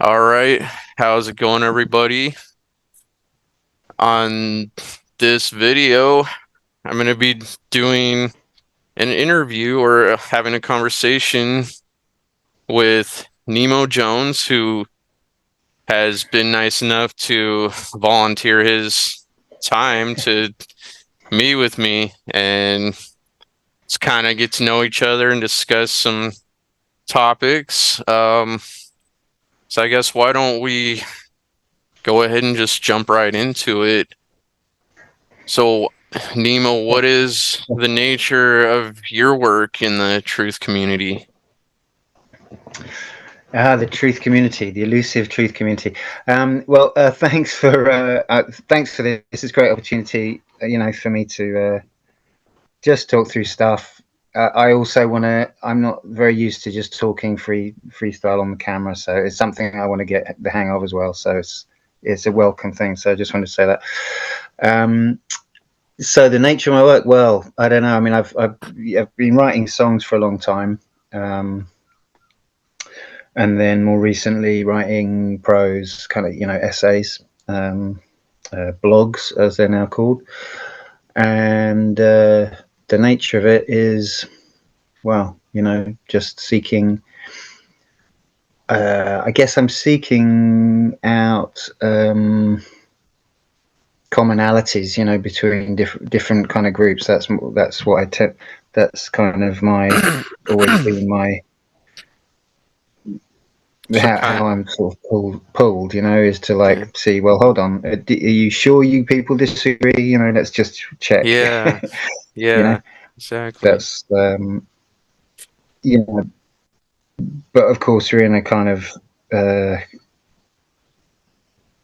All right, how's it going, everybody? On this video, I'm going to be doing an interview or having a conversation with Nemo Jones, who has been nice enough to volunteer his time to meet with me and just kind of get to know each other and discuss some topics. So I guess why don't we go ahead and just jump right into it? So, Nemo, what is the nature of your work in the truth community? The truth community, the elusive truth community. Thanks for this. This is a great opportunity, for me to just talk through stuff. I also want to. I'm not very used to just talking freestyle on the camera, so it's something I want to get the hang of as well. So it's a welcome thing. So I just want to say that. So the nature of my work, well, I don't know. I mean, I've been writing songs for a long time. And then more recently writing prose, kind of essays, blogs as they're now called, and the nature of it is, well, just seeking. I guess I'm seeking out commonalities, between different kind of groups. That's what that's kind of my always been my So how kind I'm sort of pulled, is to yeah, see, well, hold on, are you sure you people disagree? Let's just check. yeah, you know, yeah, exactly. that's, you know, but of course, we're in a kind of,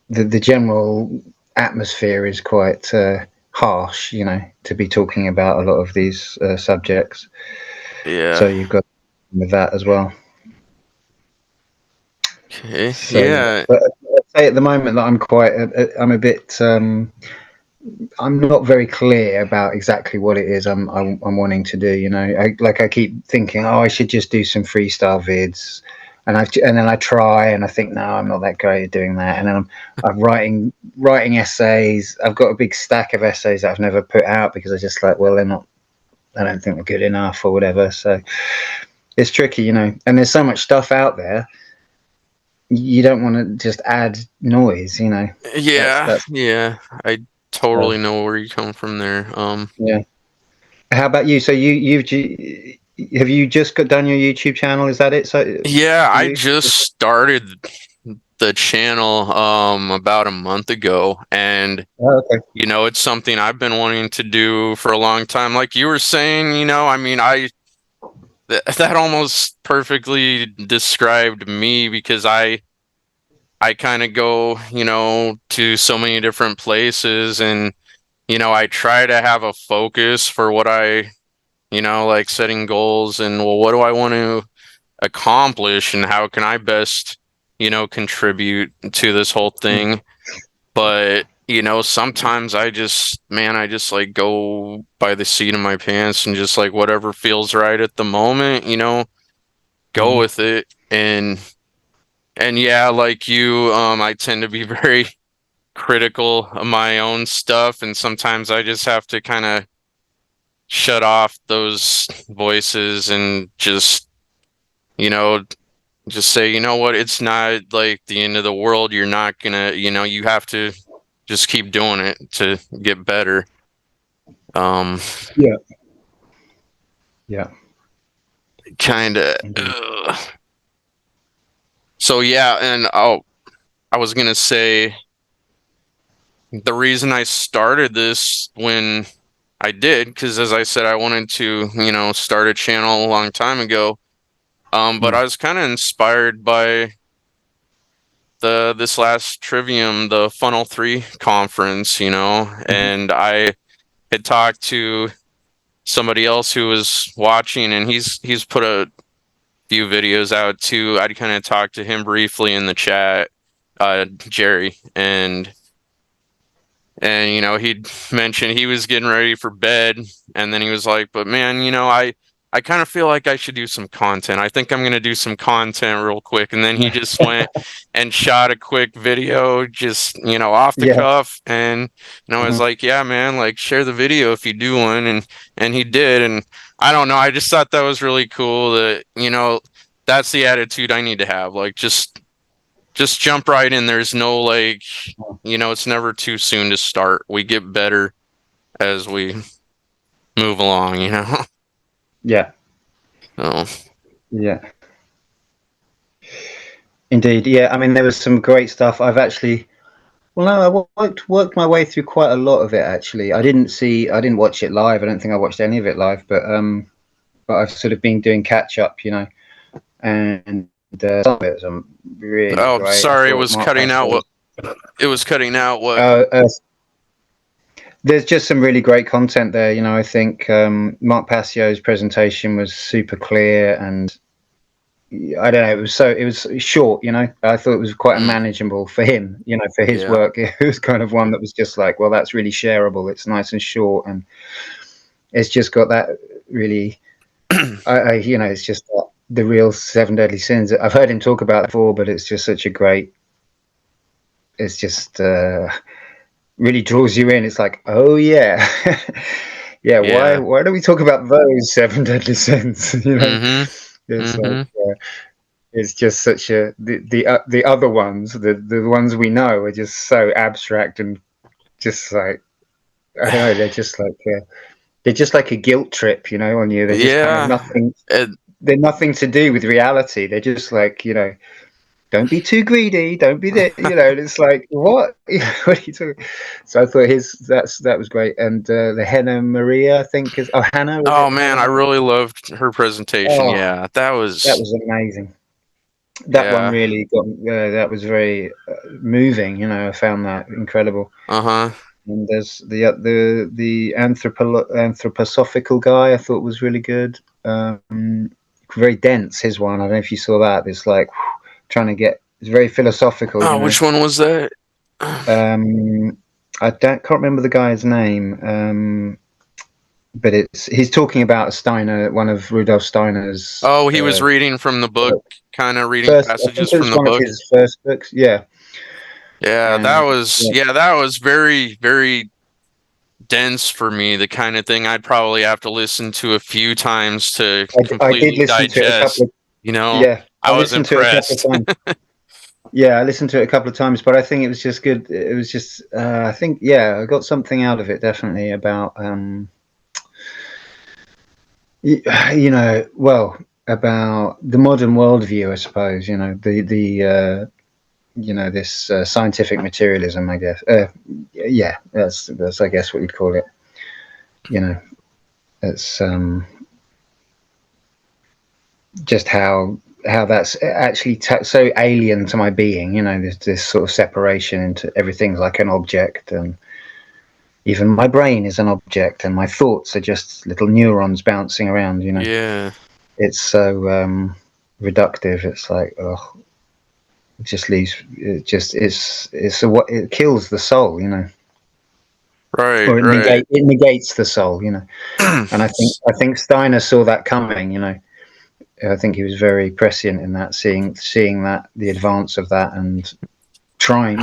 the general atmosphere is quite harsh, to be talking about a lot of these subjects. So Yeah. you've got with that as well. Okay. So, yeah. Yeah. But I'd say at the moment that I'm a bit, I'm not very clear about exactly what it is I'm wanting to do. I keep thinking, oh, I should just do some freestyle vids, and then I try and I think, no, I'm not that great at doing that. And then I'm writing essays. I've got a big stack of essays that I've never put out because I just like, well, they're not. I don't think they're good enough or whatever. So it's tricky. And there's so much stuff out there. You don't want to just add noise. That's Yeah. that's Yeah. I uh, totally know where you come from there. yeah. How about you? So have you just got done your YouTube channel? Is that it? So Yeah, for I you? just started the channel about a month ago, and Oh, okay. it's something I've been wanting to do for a long time. Like you were saying, I mean, that almost perfectly described me because I kind of go, to so many different places, and I try to have a focus for what like setting goals and, well, what do I want to accomplish and how can I best, contribute to this whole thing. But, sometimes I just like go by the seat of my pants and just like whatever feels right at the moment, go Mm-hmm. with it. And yeah, like you, I tend to be very critical of my own stuff, and sometimes I just have to kind of shut off those voices and just, you know, just say, you know what, it's not like the end of the world. You're not gonna, you have to just keep doing it to get better. Um, Yeah. Yeah. kind of. Indeed. So yeah, and I was gonna say the reason I started this when I did, because as I said, I wanted to, start a channel a long time ago. But Mm. I was kind of inspired by this last Trivium, the Funnel 3 conference, Mm-hmm. and I had talked to somebody else who was watching, and he's put a few videos out too. I'd kind of talked to him briefly in the chat, Jerry, and he'd mentioned he was getting ready for bed, and then he was like, but man, I kind of feel like I should do some content. I think I'm gonna do some content real quick. And then he just went and shot a quick video, just off the Yeah. cuff. And I was Mhm. like, yeah, man, like share the video if you do one. And he did. And I don't know, I just thought that was really cool that, that's the attitude I need to have. Like just jump right in. There's no like, it's never too soon to start. We get better as we move along. Yeah. So Yeah. Indeed. Yeah. I mean, there was some great stuff. I've actually, well, no, I worked my way through quite a lot of it. Actually, I didn't watch it live. I don't think I watched any of it live, but I've sort of been doing catch up, and some of it was really oh, great. I sorry, it thought was Mark cutting out. Pasco's. It was cutting out what? Uh, uh, there's just some really great content there. I think Mark Passio's presentation was super clear, and I don't know. It was short. I thought it was quite Mm, manageable for him. For his yeah. work, it was kind of one that was just like, well, that's really shareable. It's nice and short, and it's just got that really. It's just the real seven deadly sins. I've heard him talk about it before, but it's just such a great. It's just really draws you in. It's like, oh yeah, yeah. Why Yeah. why do we talk about those seven deadly sins? Mm-hmm. It's like Mm-hmm. it's just such a the other ones, the ones we know are just so abstract and just like I don't know. They're just like a guilt trip, on you. They're just kind of Yeah. nothing. It, They're nothing to do with reality. They're just like don't be too greedy. Don't be there. And it's like, what? What are you talking? So I thought that was great. And the Hannah Maria, I think is Hannah, was oh it man, Hannah I Maria? really loved her presentation. Oh, Yeah, that that was. was amazing. That one Yeah. really got. That was very moving. I found that incredible. Uh-huh. And there's the anthroposophical guy. I thought was really good. Very dense. His one. I don't know if you saw that. It's like trying to get. It's very philosophical. Oh, which one was that? Um, I don't can't remember the guy's name, but he's talking about Steiner, one of Rudolf Steiner's Oh, he was reading from the book, kind of reading first. I think passages it from was the one of book. his first books. Yeah, Yeah, and yeah, that was very, very dense for me, the kind of thing I'd probably have to listen to a few times to I did completely listen to it a couple digest. of. You know, Yeah, I I was listened to it a couple of impressed. times. Yeah, I listened to it a couple of times, but I think it was just good. It was just, I think, yeah, I got something out of it definitely about, well, about the modern worldview, I suppose. This scientific materialism, I guess. Yeah, that's I guess what you'd call it. You know, it's just how that's actually so alien to my being. This sort of separation into everything's like an object, and even my brain is an object, and my thoughts are just little neurons bouncing around. Yeah, It's so reductive. It's like, oh, it just leaves. It just what it kills the soul. right, Or right. it negates the soul. And I think Steiner saw that coming. I think he was very prescient in that, seeing that the advance of that, and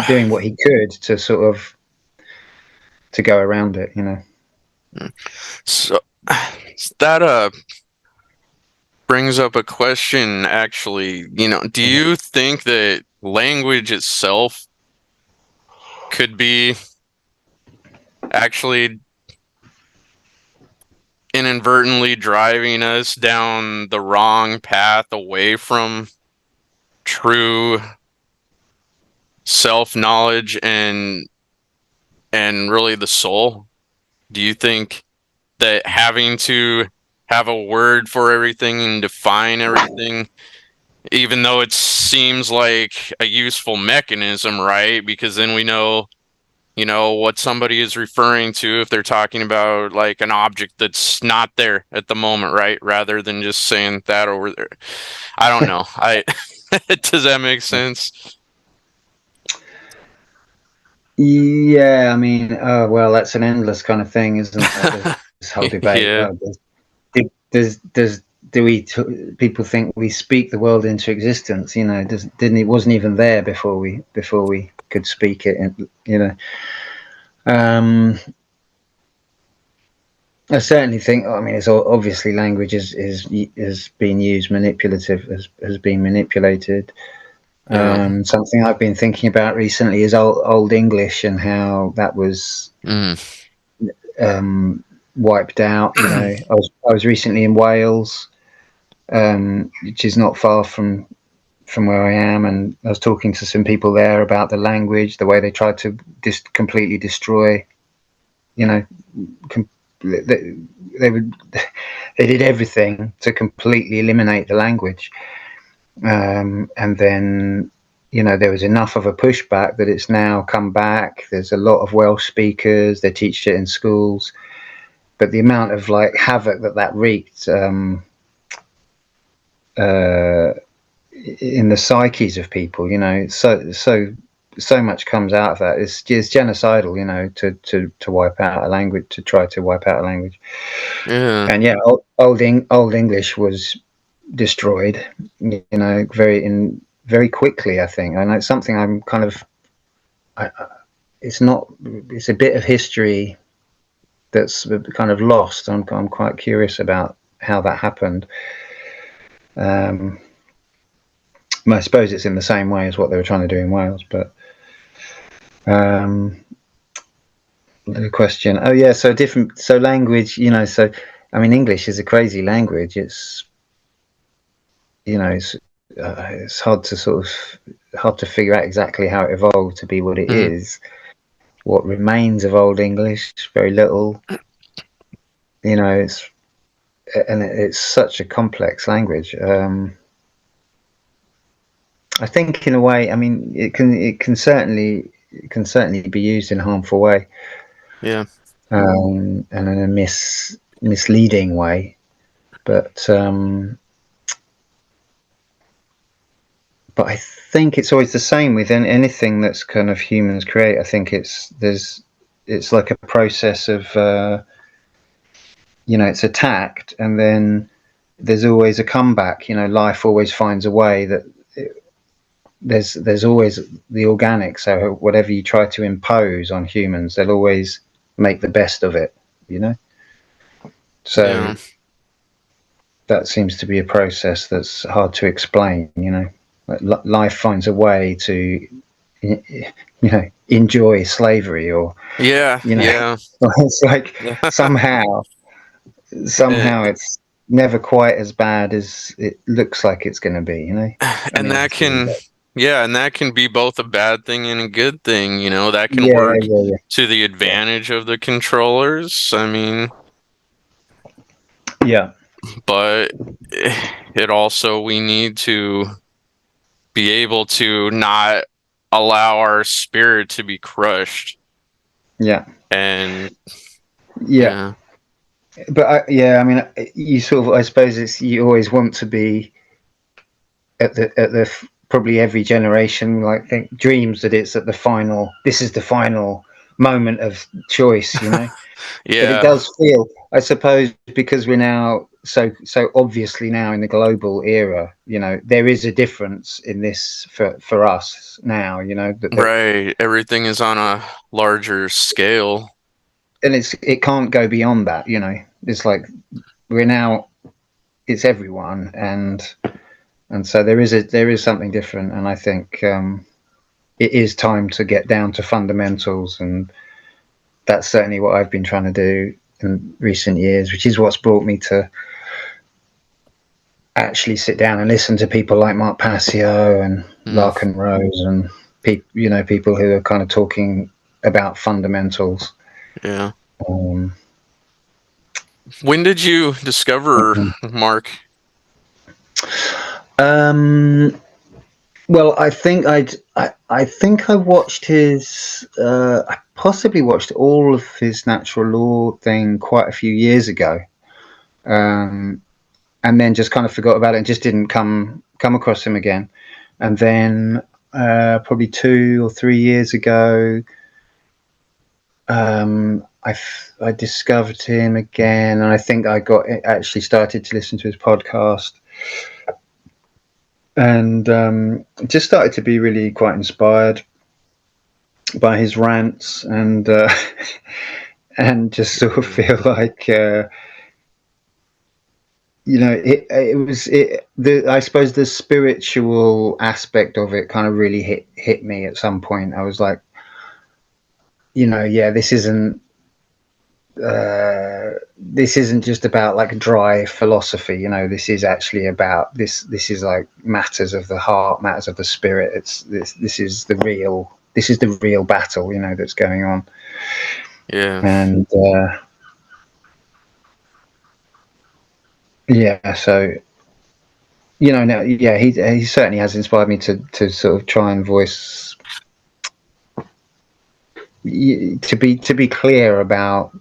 doing what he could to sort of to go around it. So that brings up a question actually. Do you think that language itself could be actually inadvertently driving us down the wrong path away from true self-knowledge and really the soul? Do you think that having to have a word for everything and define everything, even though it seems like a useful mechanism, right? Because then we know, what somebody is referring to if they're talking about like an object that's not there at the moment, right? Rather than just saying that over there. I don't know. I does that make sense? Yeah, I mean, well, that's an endless kind of thing, isn't it? This whole debate. Yeah. does do people think we speak the world into existence? You know, didn't it wasn't even there before we could speak it. You know, um, I certainly think. I mean, it's obviously language is being used manipulative has been manipulated. Yeah. Something I've been thinking about recently is Old English and how that was Mm. wiped out. You know, I was recently in Wales, which is not far from where I am, and I was talking to some people there about the language, the way they tried to completely destroy. You know, they would they did everything to completely eliminate the language, and then you know there was enough of a pushback that it's now come back. There's a lot of Welsh speakers. They teach it in schools, but the amount of like havoc that wreaked uh, in the psyches of people, you know, so much comes out of that. It's genocidal, you know, to wipe out a language, to try to wipe out a language. Yeah. And yeah, old English was destroyed, you know, very quickly. I think, and it's something I'm kind of. It's not. It's a bit of history that's kind of lost. I'm quite curious about how that happened. Um, I suppose it's in the same way as what they were trying to do in Wales, but um, the question. Oh yeah, so different. So language, you know. So I mean, English is a crazy language. It's you know, it's hard to hard to figure out exactly how it evolved to be what it Mm. is. What remains of Old English? Very little. You know, it's such a complex language. I think in a way, I mean, it can certainly be used in a harmful way, Yeah. and in a misleading way. But but I think it's always the same with anything that's kind of humans create. I think it's like a process of you know, it's attacked and then there's always a comeback. You know, life always finds a way that there's always the organic. So whatever you try to impose on humans, they'll always make the best of it. You know, so Yeah. that seems to be a process that's hard to explain. You know, like life finds a way to you know enjoy slavery or Yeah. you know Yeah. it's like somehow it's never quite as bad as it looks like it's going to be, you know. I And mean that obviously can, yeah, and that can be both a bad thing and a good thing, you know, that can yeah, work yeah, to the yeah, advantage of the controllers. I mean, yeah, but it also, we need to be able to not allow our spirit to be crushed. yeah, And yeah, yeah, but yeah, I mean you sort of I suppose it's you always want to be at the probably every generation like think dreams that it's at the final, this is the final moment of choice, you know. But it yeah, does feel, I suppose, because we're now so obviously now in the global era, you know, there is a difference in this for us now, you know, that right. Everything is on a larger scale. and it can't go beyond that, you know. It's like we're now it's everyone, and so there is something different, and I think it is time to get down to fundamentals, and that's certainly what I've been trying to do in recent years, which is what's brought me to actually sit down and listen to people like Mark Passio and Mm, Larkin Rose and you know people who are kind of talking about fundamentals. yeah. Um, When did you discover Mark? um, well, I think I watched his I possibly watched all of his natural law thing quite a few years ago, um, and then just kind of forgot about it and just didn't come across him again. And then probably 2 or 3 years ago, I discovered him again, and I think I got actually started to listen to his podcast, and just started to be really quite inspired by his rants, and and just sort of feel like it was I suppose the spiritual aspect of it kind of really hit me at some point. I was like, yeah, this isn't just about like dry philosophy. This is actually about this is like matters of the heart, matters of the spirit. This is the real battle, that's going on. Yeah. And yeah, so now, yeah, he certainly has inspired me to sort of try and voice, to be clear about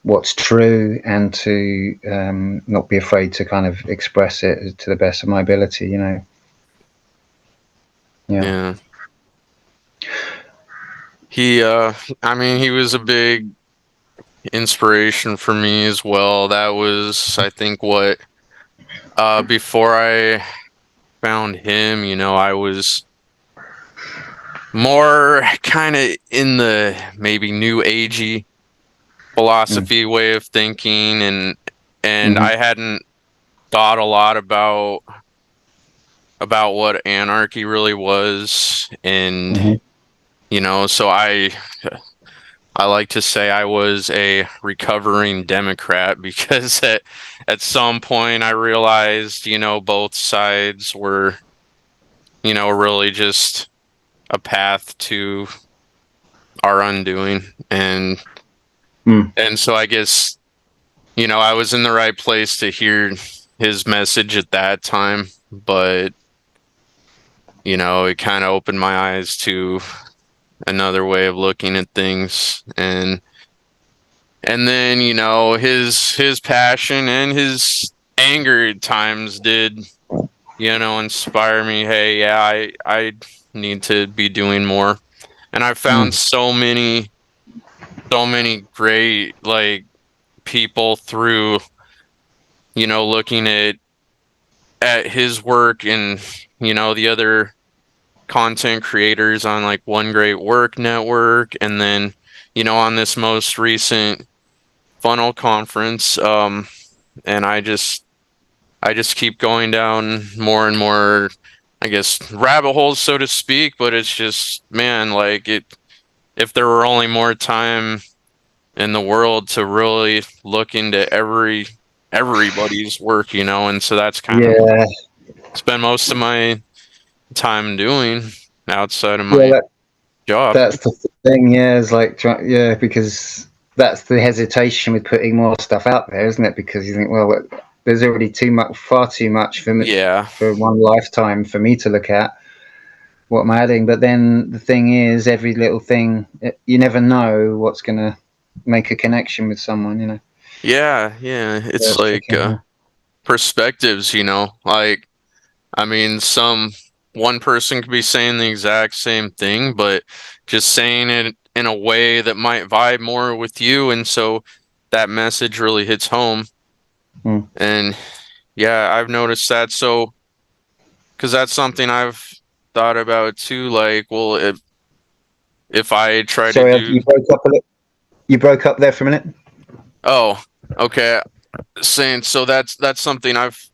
what's true, and to not be afraid to kind of express it to the best of my ability. Yeah. Yeah. He I mean he was a big inspiration for me as well. That was I think what before I found him, I was more kind of in the maybe new agey Mm. philosophy way of thinking, and Mm-hmm. I hadn't thought a lot about what anarchy really was. And Mm-hmm. so I like to say I was a recovering Democrat because at some point I realized, both sides were, really just a path to our undoing. Mm. And so I guess, I was in the right place to hear his message at that time, but it kind of opened my eyes to another way of looking at things. And then, his passion and his anger at times did, inspire me. Hey, yeah, I need to be doing more. And I found Mm. so many great like people through, looking at his work, and, the other content creators on like One Great Work Network, and then, on this most recent funnel conference. And I just keep going down more and more, I guess, rabbit holes, so to speak. But it's just, man, like if there were only more time in the world to really look into everybody's work, and so that's kind of Yeah. spend most of my time doing outside of Well, my job. that's the thing. Yeah, is like, yeah, because that's the hesitation with putting more stuff out there, isn't it? Because you think, well, there's already far too much for me, Yeah. for one lifetime for me to look at. What am I adding? But then the thing is, every little thing, you never know what's going to make a connection with someone. Yeah, yeah. It's That's like tricky. perspectives, like I mean, one person could be saying the exact same thing, but just saying it in a way that might vibe more with you, and so that message really hits home. Mm. And yeah, I've noticed that. So, because that's something I've thought about too. Like, well, if I try to Sorry, do, you broke up a little. You broke up there for a minute. oh, okay, saying so that's something I've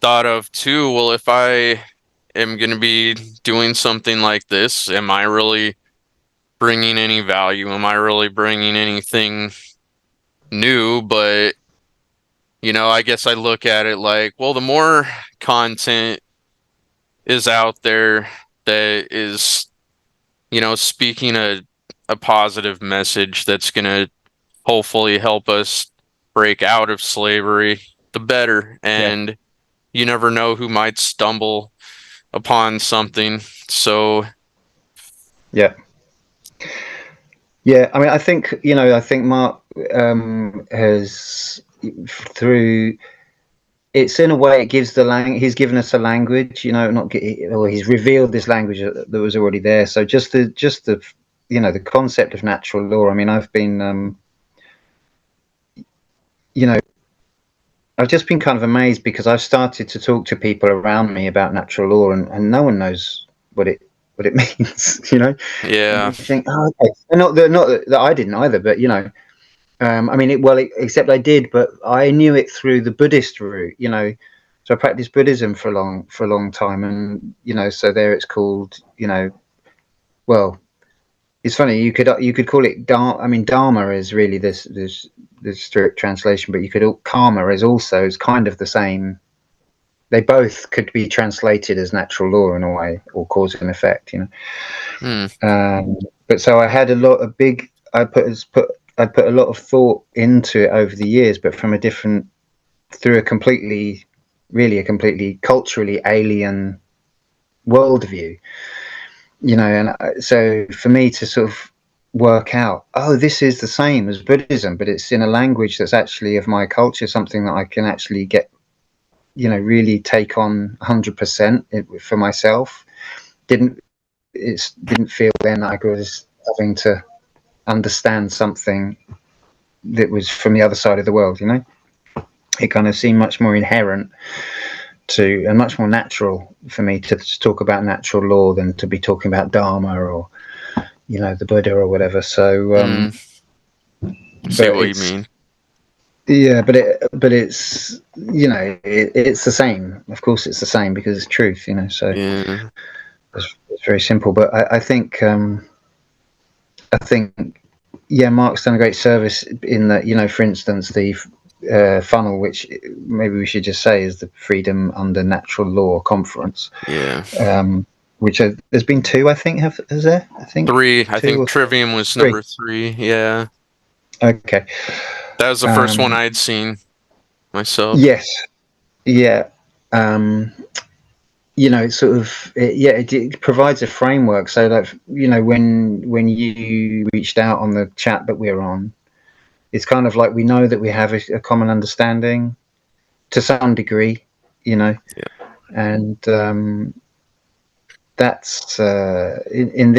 thought of too. Well, if I am going to be doing something like this, am I really bringing any value? Am I really bringing anything new? But, I guess I look at it like, well, the more content is out there that is, speaking a positive message that's going to hopefully help us break out of slavery, the better. Yeah. And you never know who might stumble upon something. So, Yeah. Yeah. I mean, I think Mark has, through, it's in a way, it gives he's given us a language, not or he's revealed this language that was already there. So just the the concept of natural law. I mean, I've been you know I've just been kind of amazed because I've started to talk to people around me about natural law, and no one knows what it means, And Yeah. you think, oh, okay. And not that I didn't either, but I mean, except I did, but I knew it through the Buddhist route. So I practiced Buddhism for a long time, and so there it's called, well, it's funny. You could call it Dharma. I mean, Dharma is really this strict translation, but you could karma is also is kind of the same. They both could be translated as natural law in a way, or cause and effect. Hmm. But so I had a lot of big. I put a lot of thought into it over the years, but from a different, through a completely culturally alien worldview. And so for me to sort of work out, oh, this is the same as Buddhism, but it's in a language that's actually of my culture, something that I can actually get, really take on 100% for myself. Didn't feel then like I was having to understand something that was from the other side of the world. It kind of seemed much more inherent to and much more natural for me to talk about natural law than to be talking about Dharma or the Buddha or whatever. So, Hmm. I see but what you it's mean. yeah, but it's it's the same. Of course, it's the same because it's truth. So Yeah. it's very simple. But I think yeah, Mark's done a great service in that. For instance, the funnel, which maybe we should just say is the Freedom Under Natural Law Conference. Yeah. Which there's been two, I think. Is there? I think Three. I two think or Trivium was three. number three. Yeah. Okay. That was the first one Um, I'd seen myself. yes. Yeah. Um, Sort of. Yeah. It provides a framework. So that when you reached out on the chat that we're on, it's kind of like we know that we have a common understanding to some degree. You know, Yeah. and that's in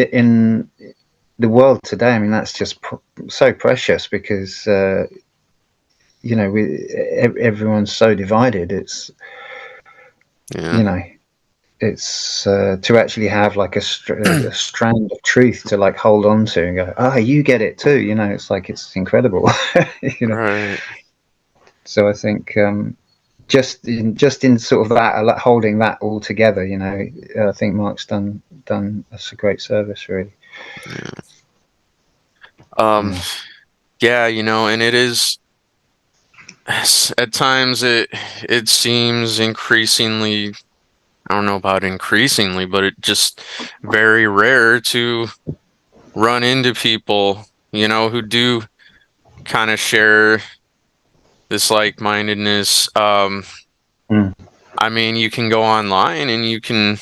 the world today. I mean, that's just so precious because everyone's so divided. Yeah. You know, it's to actually have like a strand of truth to like hold on to and go, ah, you get it too. It's like it's incredible. you know. Right. So I think just in sort of that like holding that all together, I think Mark's done us a great service, really. Yeah. Um, Yeah. yeah, and it is at times it seems increasingly, I don't know about increasingly, but it just very rare to run into people, who do kind of share this like-mindedness. Mm, I mean, you can go online and you can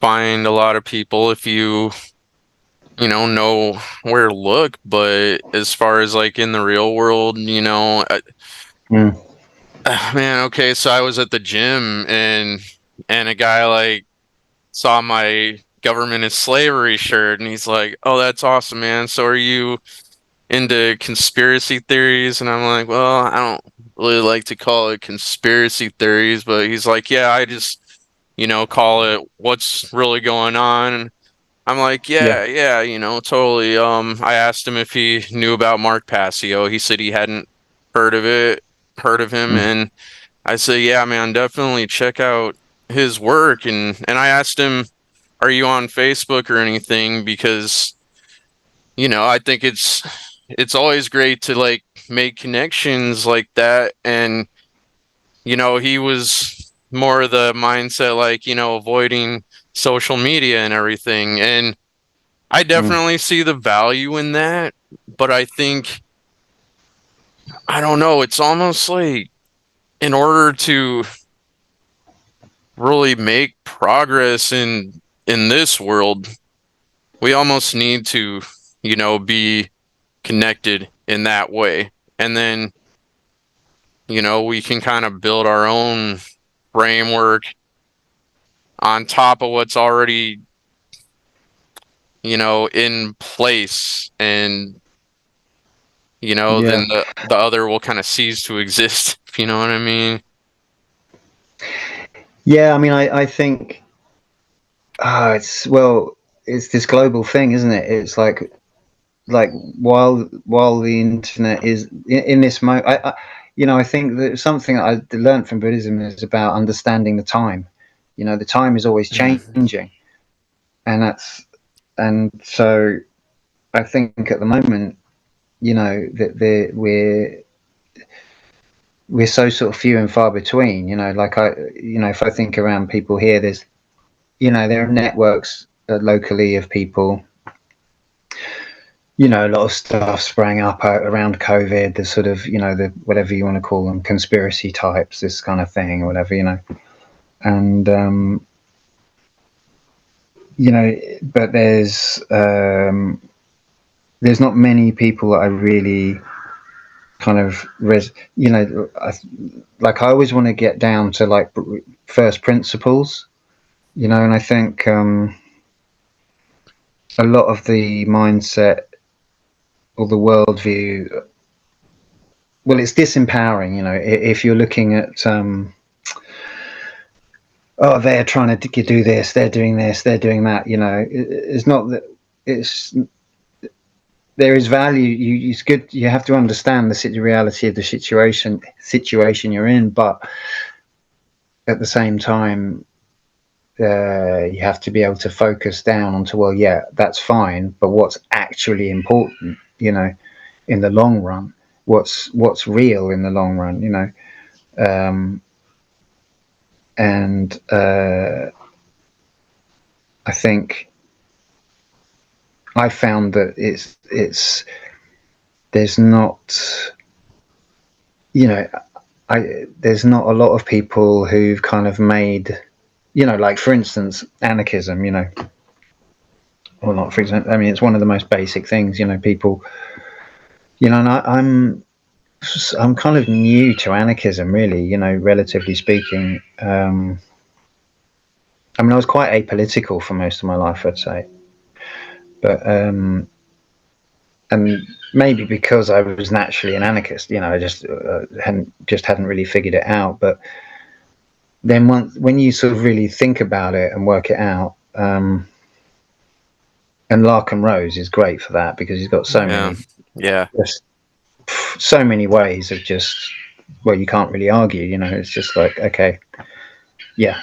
find a lot of people if you know where to look, but as far as like in the real world, mm, man, okay, so I was at the gym and a guy like saw my government is slavery shirt and he's like, "Oh, that's awesome, man. So are you into conspiracy theories?" And I'm like, "Well, I don't really like to call it conspiracy theories," but he's like, "Yeah, I just, call it what's really going on." And I'm like, yeah. "Yeah, yeah, totally." I asked him if he knew about Mark Passio. He said he hadn't heard of it, heard of him, Mm, and I said, "Yeah, man, definitely check out his work." And I asked him, "Are you on Facebook or anything?" Because, I think it's always great to like make connections like that. And, he was more of the mindset like, avoiding social media and everything. And I mm, definitely see the value in that, but I think I don't know, it's almost like in order to really make progress in this world, we almost need to, be connected in that way. And then, we can kind of build our own framework on top of what's already in place, and Yeah. then the other will kind of cease to exist, if you know what I mean. Yeah, I mean, I think it's well, it's this global thing, isn't it? It's like while the internet is in this I think that something I learned from Buddhism is about understanding the time. The time is always Mhm. changing, and so I think at the moment, that we're so sort of few and far between. If I think around people here, there are networks locally of people. A lot of stuff sprang up around COVID, the sort of, the whatever you want to call them, conspiracy types, this kind of thing, or whatever. And, but there's not many people that I really kind of, I always want to get down to like first principles, and I think a lot of the mindset or the worldview, well, it's disempowering, if you're looking at, oh, they're trying to do this, they're doing this, they're doing that. It's not that it's there is value. It's good. You have to understand the reality of the situation you're in, but at the same time, you have to be able to focus down onto, well, yeah, that's fine, but what's actually important, in the long run, what's real in the long run, and I think I found that it's there's not, you know there's not a lot of people who've kind of made, like for instance anarchism, or not, for example, I mean, it's one of the most basic things, people, and I'm kind of new to anarchism, really, relatively speaking. I mean, I was quite apolitical for most of my life, I'd say, but and maybe because I was naturally an anarchist, I hadn't really figured it out. But then when you sort of really think about it and work it out, and Larkin Rose is great for that because he's got Yeah. Yeah. just so many ways of just, well, you can't really argue. It's just like, okay, yeah,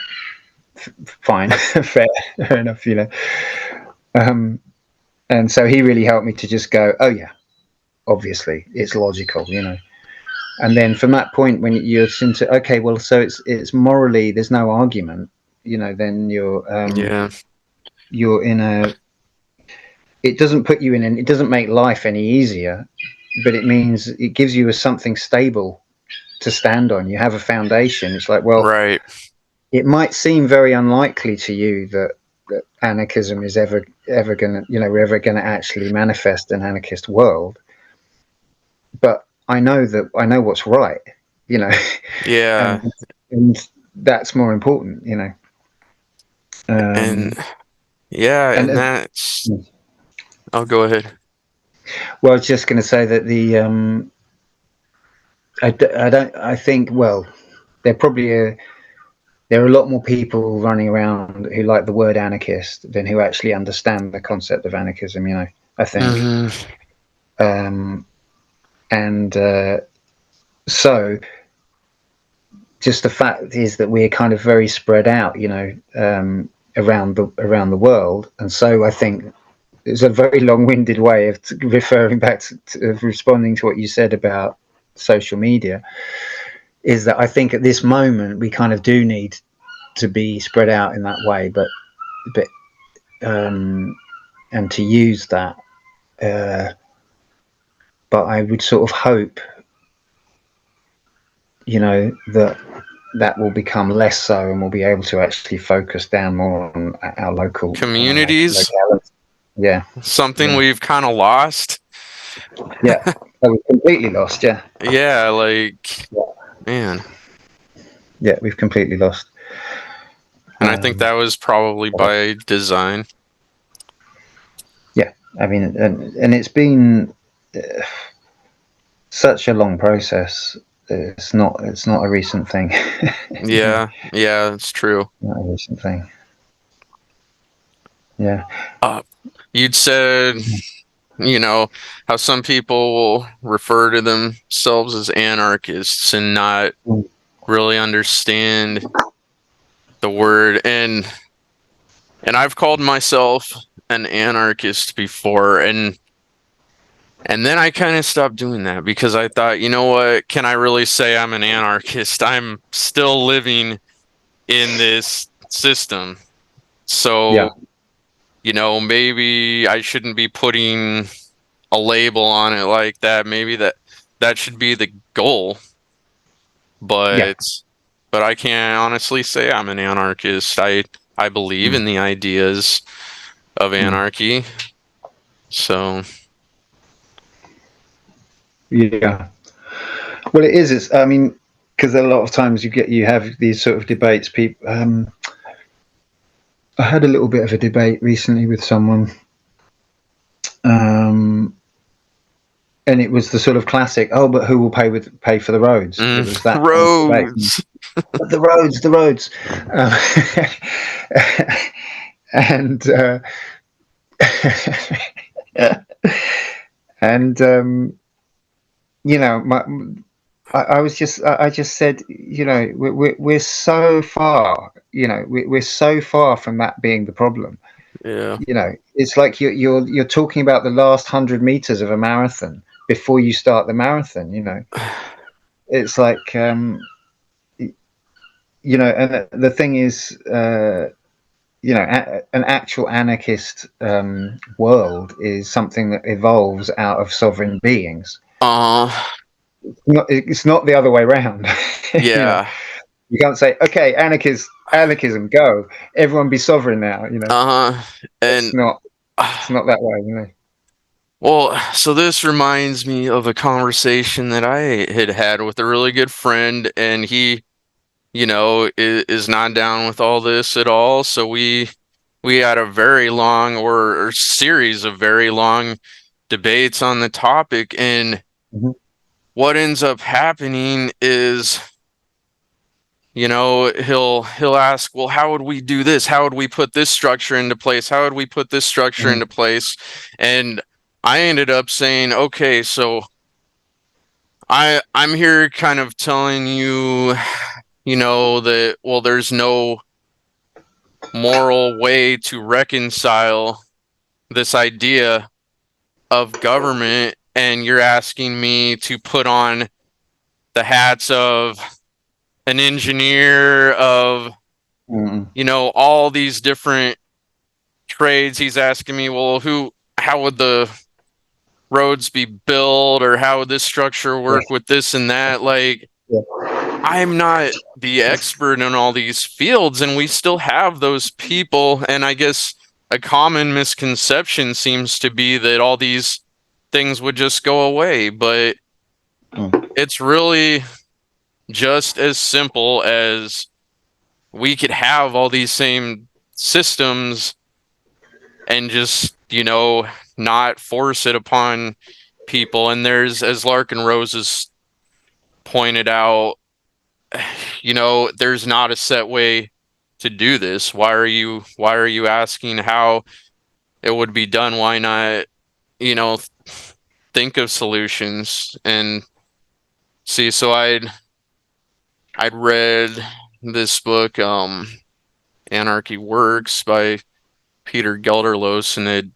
fine, fair enough. Um, and so he really helped me to just go, oh yeah, obviously it's logical. And then from that point, when you're into, okay, well, so it's morally, there's no argument, then Yeah. you're in a, it doesn't put you in, it doesn't make life any easier, but it means it gives you something stable to stand on. You have a foundation. It's like, well, Right. it might seem very unlikely to you that anarchism is ever gonna, we're ever gonna actually manifest an anarchist world, but I know what's right, you know, Yeah. and that's more important, And Um, yeah, and and that's I'll go ahead. well, I was just going to say that I don't, I think, well, there probably there are a lot more people running around who like the word anarchist than who actually understand the concept of anarchism. I think, Hmm. um, and so just the fact is that we're kind of very spread out, around the world, and so I think it's a very long-winded way of referring back of responding to what you said about social media, is that I think at this moment we kind of do need to be spread out in that way, but and to use that. Uh, but I would sort of hope, that that will become less so, and we'll be able to actually focus down more on our Communities, locality. Yeah, something yeah, we've kind of lost. yeah. So we've completely lost. Yeah, Yeah, like, yeah, man. yeah. We've completely lost. And I think Um, that was probably by design. I mean, and it's been such a long process. It's not a recent thing. You know, Yeah, yeah, it's true. not a recent thing. Yeah. Uh, you'd said, you know, how some people will refer to themselves as anarchists and not Mm. really understand the word. And I've called myself an anarchist before, and then I kind of stopped doing that because I thought, you know what, can I really say I'm an anarchist? I'm still living in this system. So, Yeah. maybe I shouldn't be putting a label on it like that. Maybe that should be the goal, Yeah. but I can't honestly say I'm an anarchist. I believe Mm. in the ideas of Mm. anarchy. So, Yeah. Well, it is. It's. I mean, because a lot of times you have these sort of debates. People. I had a little bit of a debate recently with someone, um, and it was the sort of classic. Oh, but who will pay for the roads? It was that kind of debate. roads. But the roads, and and my I was I just said, we're so far, we're so far from that being the problem. Yeah. It's like you're talking about the last 100 meters of a marathon before you start the marathon. It's like, and the thing is, an actual anarchist world is something that evolves out of sovereign beings. Uh, It's not the other way around. you know, yeah. You can't say, okay, anarchism, go. Everyone be sovereign now. Uh, It's and not. It's not that way. well, so this reminds me of a conversation that I had had with a really good friend, and he, is not down with all this at all. So we had a very long or series of very long debates on the topic, and Mhm. what ends up happening is, he'll ask, well, how would we do this? How would we put this structure into place? How would we put this structure Mm. into place? And I ended up saying, okay, so I'm here kind of telling you, that, well, there's no moral way to reconcile this idea of government, and you're asking me to put on the hats of an engineer, of, Mm. all these different trades. He's asking me, well, how would the roads be built, or how would this structure Yeah. work with this and that? Like, Yeah. I'm not the expert in all these fields, and we still have those people. And I guess a common misconception seems to be that all these things would just go away, but Mm. it's really just as simple as we could have all these same systems and just, not force it upon people. And there's, as Larkin Rose has pointed out, there's not a set way to do this. Why are you asking how it would be done? Why not, you know, think of solutions and see. So I'd read this book, Anarchy Works by Peter Gelderloos, and it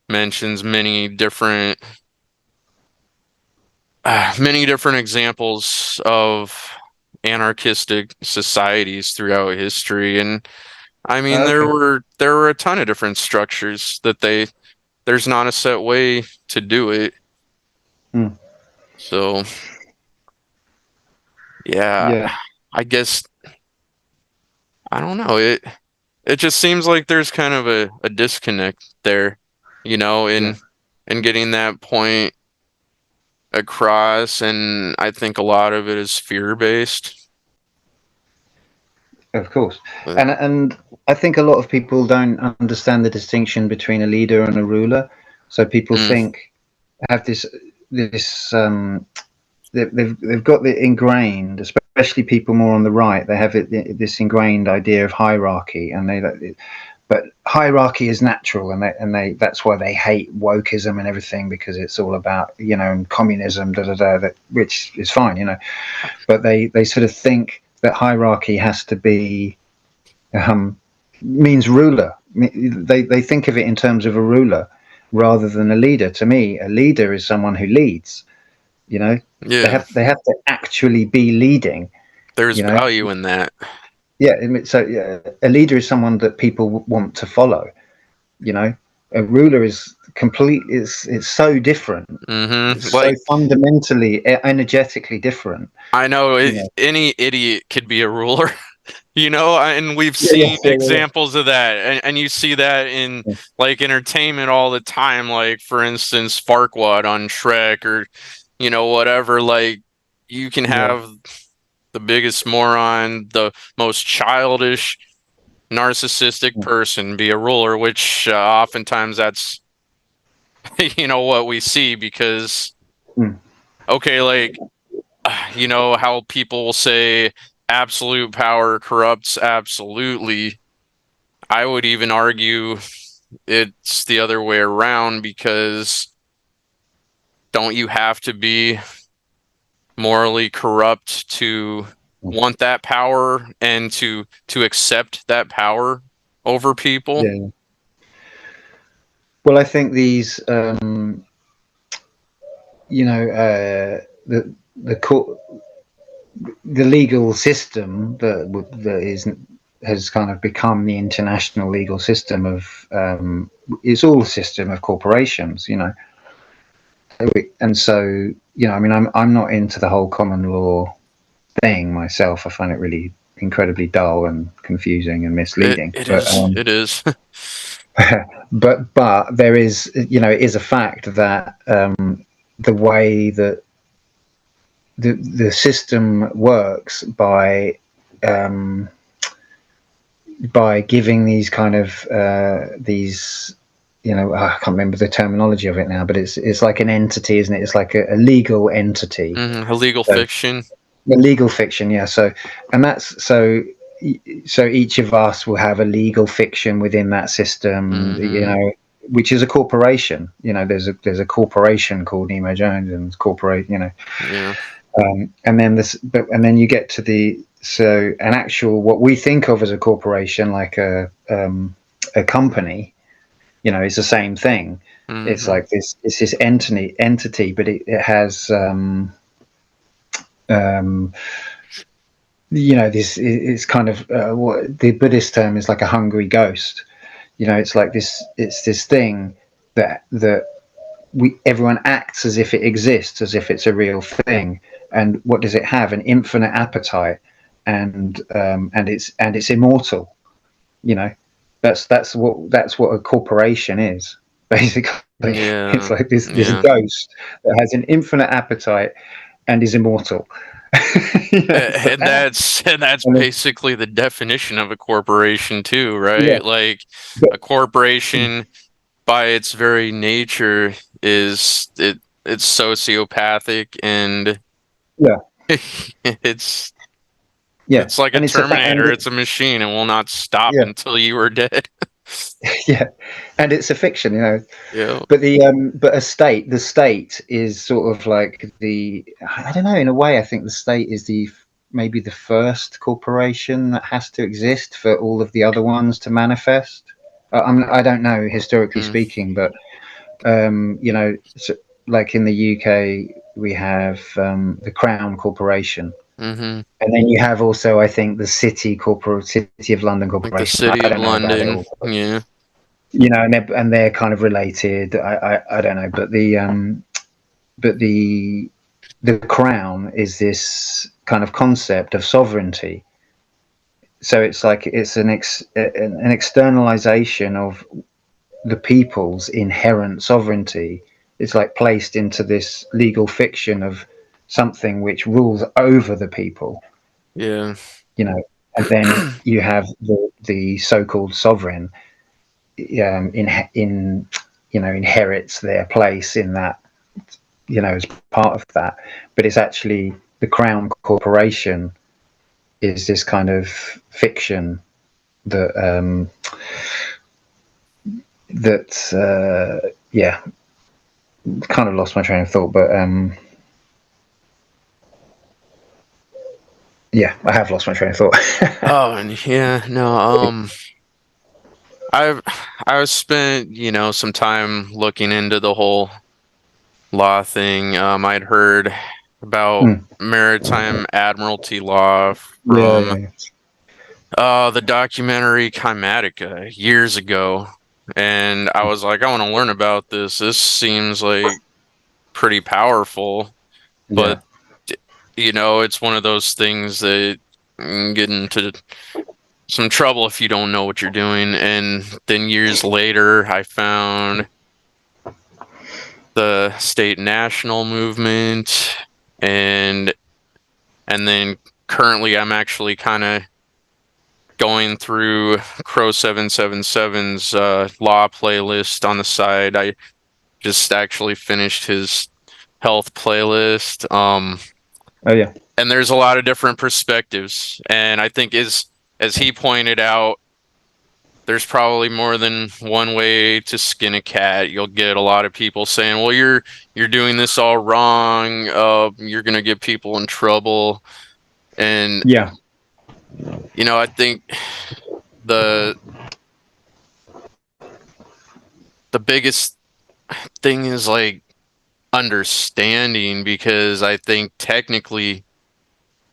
mentions many different examples of anarchistic societies throughout history. And I mean, there Okay. were there were a ton of different structures that there's not a set way to do it. Mm. So yeah, Yeah. I guess I don't know. It just seems like there's kind of a disconnect there, Yeah. in getting that point across, and I think a lot of it is fear based. Of course. But And I think a lot of people don't understand the distinction between a leader and a ruler. So people Mm, think have this they've got the ingrained, especially people more on the right. They have this ingrained idea of hierarchy, and but hierarchy is natural, and they that's why they hate wokeism and everything, because it's all about, and communism, which is fine, but they sort of think that hierarchy has to be um, means ruler. They think of it in terms of a ruler rather than a leader. To me, a leader is someone who leads. You know, yeah, they have to actually be leading. there's You know, value in that. yeah. So yeah, a leader is someone that people want to follow. You know, a ruler is complete. It's so different. It's so Like, fundamentally, energetically different. I know You know. any idiot could be a ruler, and we've Yeah, yeah, seen yeah, yeah, examples of that. And you see that in yeah. like entertainment all the time. Like, for instance, Farquaad on Shrek, or, whatever. Like, you can Yeah. have the biggest moron, the most childish, narcissistic person be a ruler, which oftentimes that's, what we see because, Mm. okay, like, how people will say absolute power corrupts absolutely. I would even argue it's the other way around because don't you have to be morally corrupt to want that power and to accept that power over people? Yeah. Well, I think these, the court, the legal system that is has kind of become the international legal system of, it's all a system of corporations, and so, I mean, I'm not into the whole common law thing myself. I find it really incredibly dull and confusing and It misleading. it But is. It is. but there is, it is a fact that the way that the system works um, by giving these kind of these, I can't remember the terminology of it now, but it's like an entity, isn't it? It's like a legal entity. A legal So fiction. the legal fiction, yeah. So, and that's so each of us will have a legal fiction within that system, Hmm. which is a corporation. There's a corporation called Nemo Jones, and corporate, Yeah. and then and then you get to an actual, what we think of as a corporation, like a company, is the same thing. It's Hmm. like it's this entity, but it has um, this, it's kind of what the Buddhist term is, like a hungry ghost. It's like it's this thing that everyone acts as if it exists, as if it's a real thing. And what does it have? An infinite appetite, and it's immortal. You know, that's what a corporation is basically. It's Yeah. like this Yeah. ghost that has an infinite appetite and is immortal. It's like, And that's and then, basically the definition of a corporation too, yeah, right? Like, but, a corporation by its very nature it's sociopathic, and yeah, it's yeah, it's like a and it's a fact, Terminator. It's a machine and will not stop yeah, until you are dead. yeah, and it's a fiction, Yeah. But the state is sort of like I don't know. In a way, I think the state is maybe the first corporation that has to exist for all of the other ones to manifest. I don't know, historically Mm, speaking, but so, like in the UK, we have the Crown Corporation, hmm. and then you have also, I think, the City of London Like the Corporation. city I of don't know about it London. all, Yeah. and they're kind of related. I don't know, but the crown is this kind of concept of sovereignty. So it's like it's an externalization of the people's inherent sovereignty. It's like placed into this legal fiction of something which rules over the people, Yeah. you know. And then you have the so-called sovereign, in inherits their place in that, as part of that. But it's actually the Crown Corporation is this kind of fiction that yeah, kind of lost my train of thought, but yeah, I have lost my train of thought. Oh, and yeah, no, I've I've spent, some time looking into the whole law thing. I'd heard about Mm. maritime admiralty law Yeah, from yeah, the documentary Chimatica years ago, and I was like, I want to learn about this. This seems like pretty powerful, yeah, but it's one of those things that get into some trouble if you don't know what you're doing. And then years later, I found the state national movement, and then currently I'm actually kind of going through Crow 777's law playlist on the side. I just actually finished his health playlist. oh yeah, And there's a lot of different perspectives. And I think as he pointed out, there's probably more than one way to skin a cat. You'll get a lot of people saying, "Well, you're doing this all wrong. You're gonna get people in trouble." And yeah, I think the the biggest thing is like understanding, because I think technically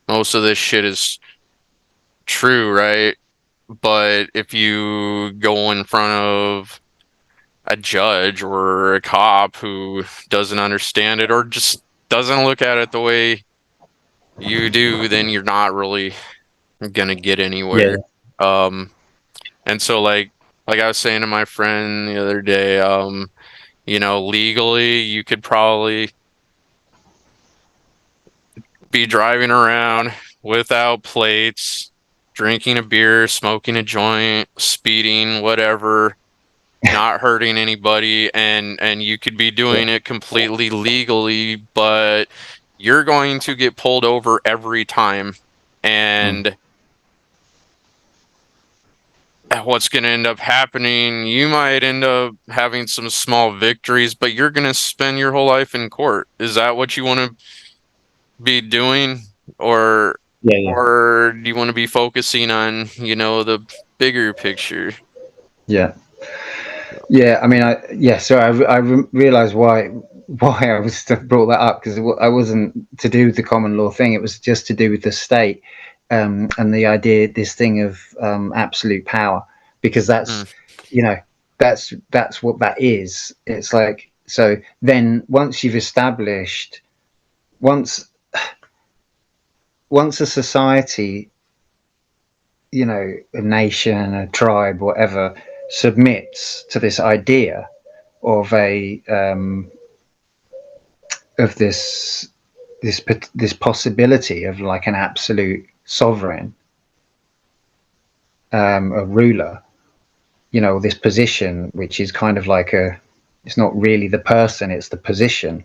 most of this shit is true, right? But if you go in front of a judge or a cop who doesn't understand it or just doesn't look at it the way you do, then you're not really gonna get yeah, anywhere. Um, and so like I was saying to my friend the other day, legally you could probably be driving around without plates, drinking a beer, smoking a joint, speeding, whatever, not hurting anybody, and you could be yeah, doing it completely legally, but you're going to get pulled over every time. mm. And what's going to end up happening, you might end up having some small victories, but you're going to spend your whole life in court. Is that what you want to be doing? Or Yeah, yeah, or do you want to be focusing on, the bigger picture? yeah. Yeah, I mean, so I realized why I was brought that up, because I wasn't to do with the common law thing. It was just to do with the state, and the idea, this thing of absolute power, because Hmm. that's what that is. It's like, so then once you've established, once once a society, a nation, a tribe, whatever, submits to this idea of a of this possibility of like an absolute sovereign, a ruler, this position, which is kind of like it's not really the person, it's the position,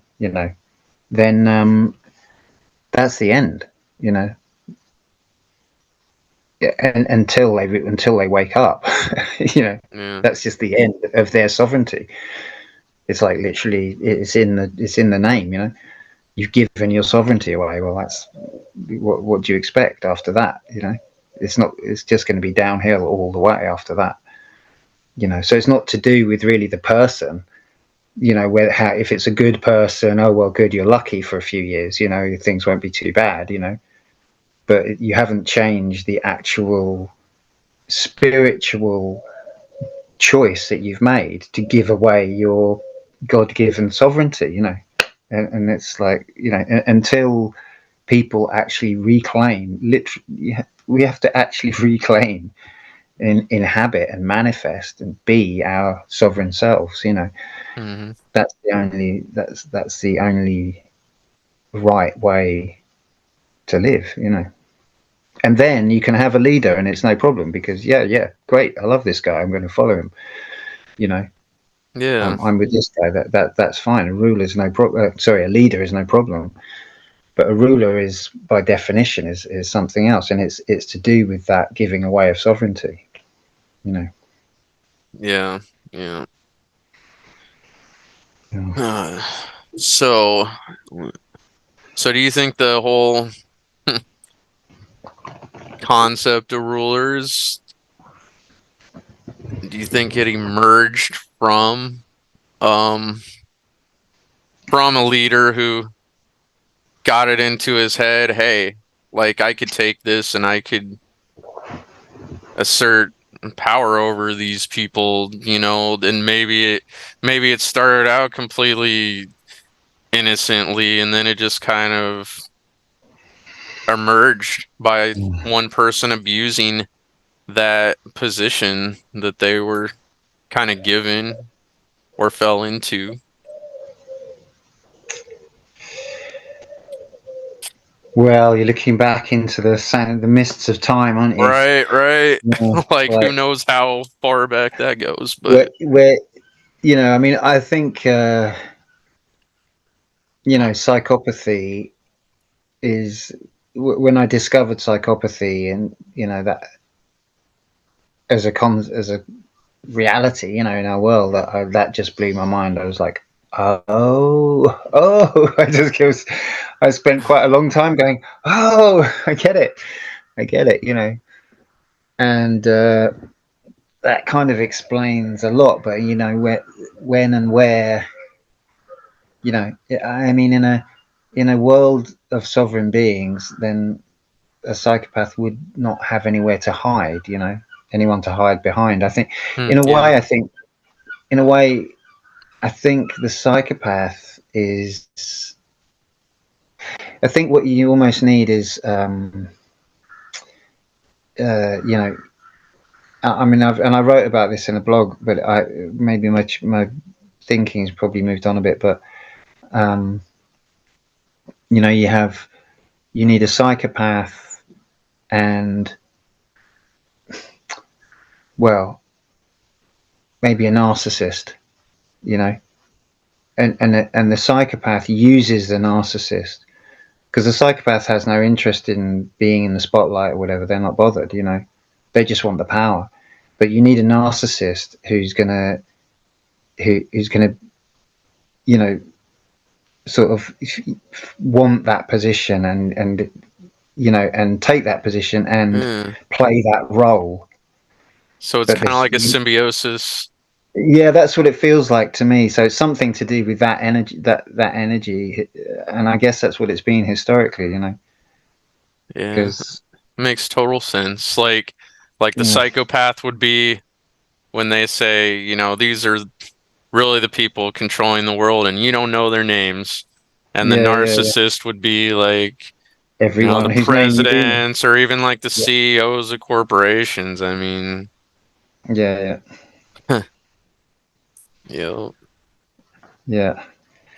then that's the end, you know. Yeah, and until they wake up, you know, Yeah. that's just the end of their sovereignty. It's like literally, it's in the name, You've given your sovereignty away. Well, that's what do you expect after that? It's not. It's just going to be downhill all the way after that. So it's not to do with really the person. Where how if it's a good person, oh well, good, you're lucky for a few years. Things won't be too bad. But you haven't changed the actual spiritual choice that you've made to give away your God-given sovereignty. And it's like, until people actually reclaim, literally, we have to actually reclaim and inhabit and manifest and be our sovereign selves. Hmm. That's the only right way to live. And then you can have a leader, and it's no problem, because yeah, great, I love this guy, I'm going to follow him. you know Yeah. I'm with this guy. That's fine. A ruler is no problem. Sorry, a leader is no problem. But a ruler is, by definition, is something else, and it's to do with that giving away of sovereignty. You know. Yeah. Yeah. Yeah. Uh, so, so do you think the whole concept of rulers, do you think it emerged um from a leader who got it into his head, hey, like I could take this and I could assert power over these people, then maybe it started out completely innocently and then it just kind of emerged by one person abusing that position that they were kind of given or fell into. Well, you're looking back into the mists of time, aren't you? Right, right. Yeah. Like who Like knows how far back that goes, but where I mean, I think psychopathy is when I discovered psychopathy, and that as a reality, in our world, that just blew my mind. I was like, oh, I spent quite a long time going, oh, I get it, and that kind of explains a lot. But when and where, I mean, in a world of sovereign beings, then a psychopath would not have anywhere to hide, anyone to hide behind. I think, in a yeah. way, I think, in a way, I think the psychopath is. I think what you almost need is, you know, I mean, I wrote about this in a blog, but maybe my thinking's probably moved on a bit. But um, you need a psychopath and, well, maybe a narcissist, you know, and the psychopath uses the narcissist because the psychopath has no interest in being in the spotlight or whatever. They're not bothered, they just want the power. But you need a narcissist who's gonna you know sort of want that position, and take that position and Yeah. play that role. So it's But kind of this, like a symbiosis. yeah, that's what it feels like to me. So it's something to do with that energy, and I guess that's what it's been historically, Yeah. because Makes total sense. Like the yeah, psychopath would be when they say, these are really the people controlling the world and you don't know their names. And the yeah, yeah, yeah. narcissist would be like, the Everyone whose name you do, presidents or even like the yeah, CEOs of corporations. I mean, yeah, yeah, yeah, yeah.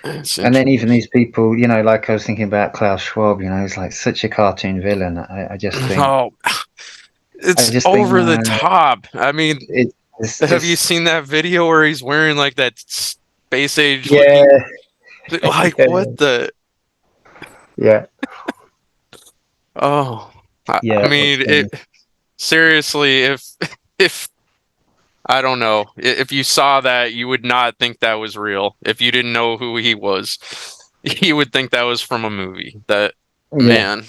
it's And then interesting. even these people, like I was thinking about Klaus Schwab, he's like such a cartoon villain. I just think, Oh, I it's just think, over the no, top. I mean, it's have you just, seen that video where he's wearing like that space age yeah, looking, like yeah, what the? yeah, Oh, I yeah. mean, it seriously, if I don't know, if you saw that, you would not think that was real. If you didn't know who he was, you would think that was from a movie. That Yeah, man,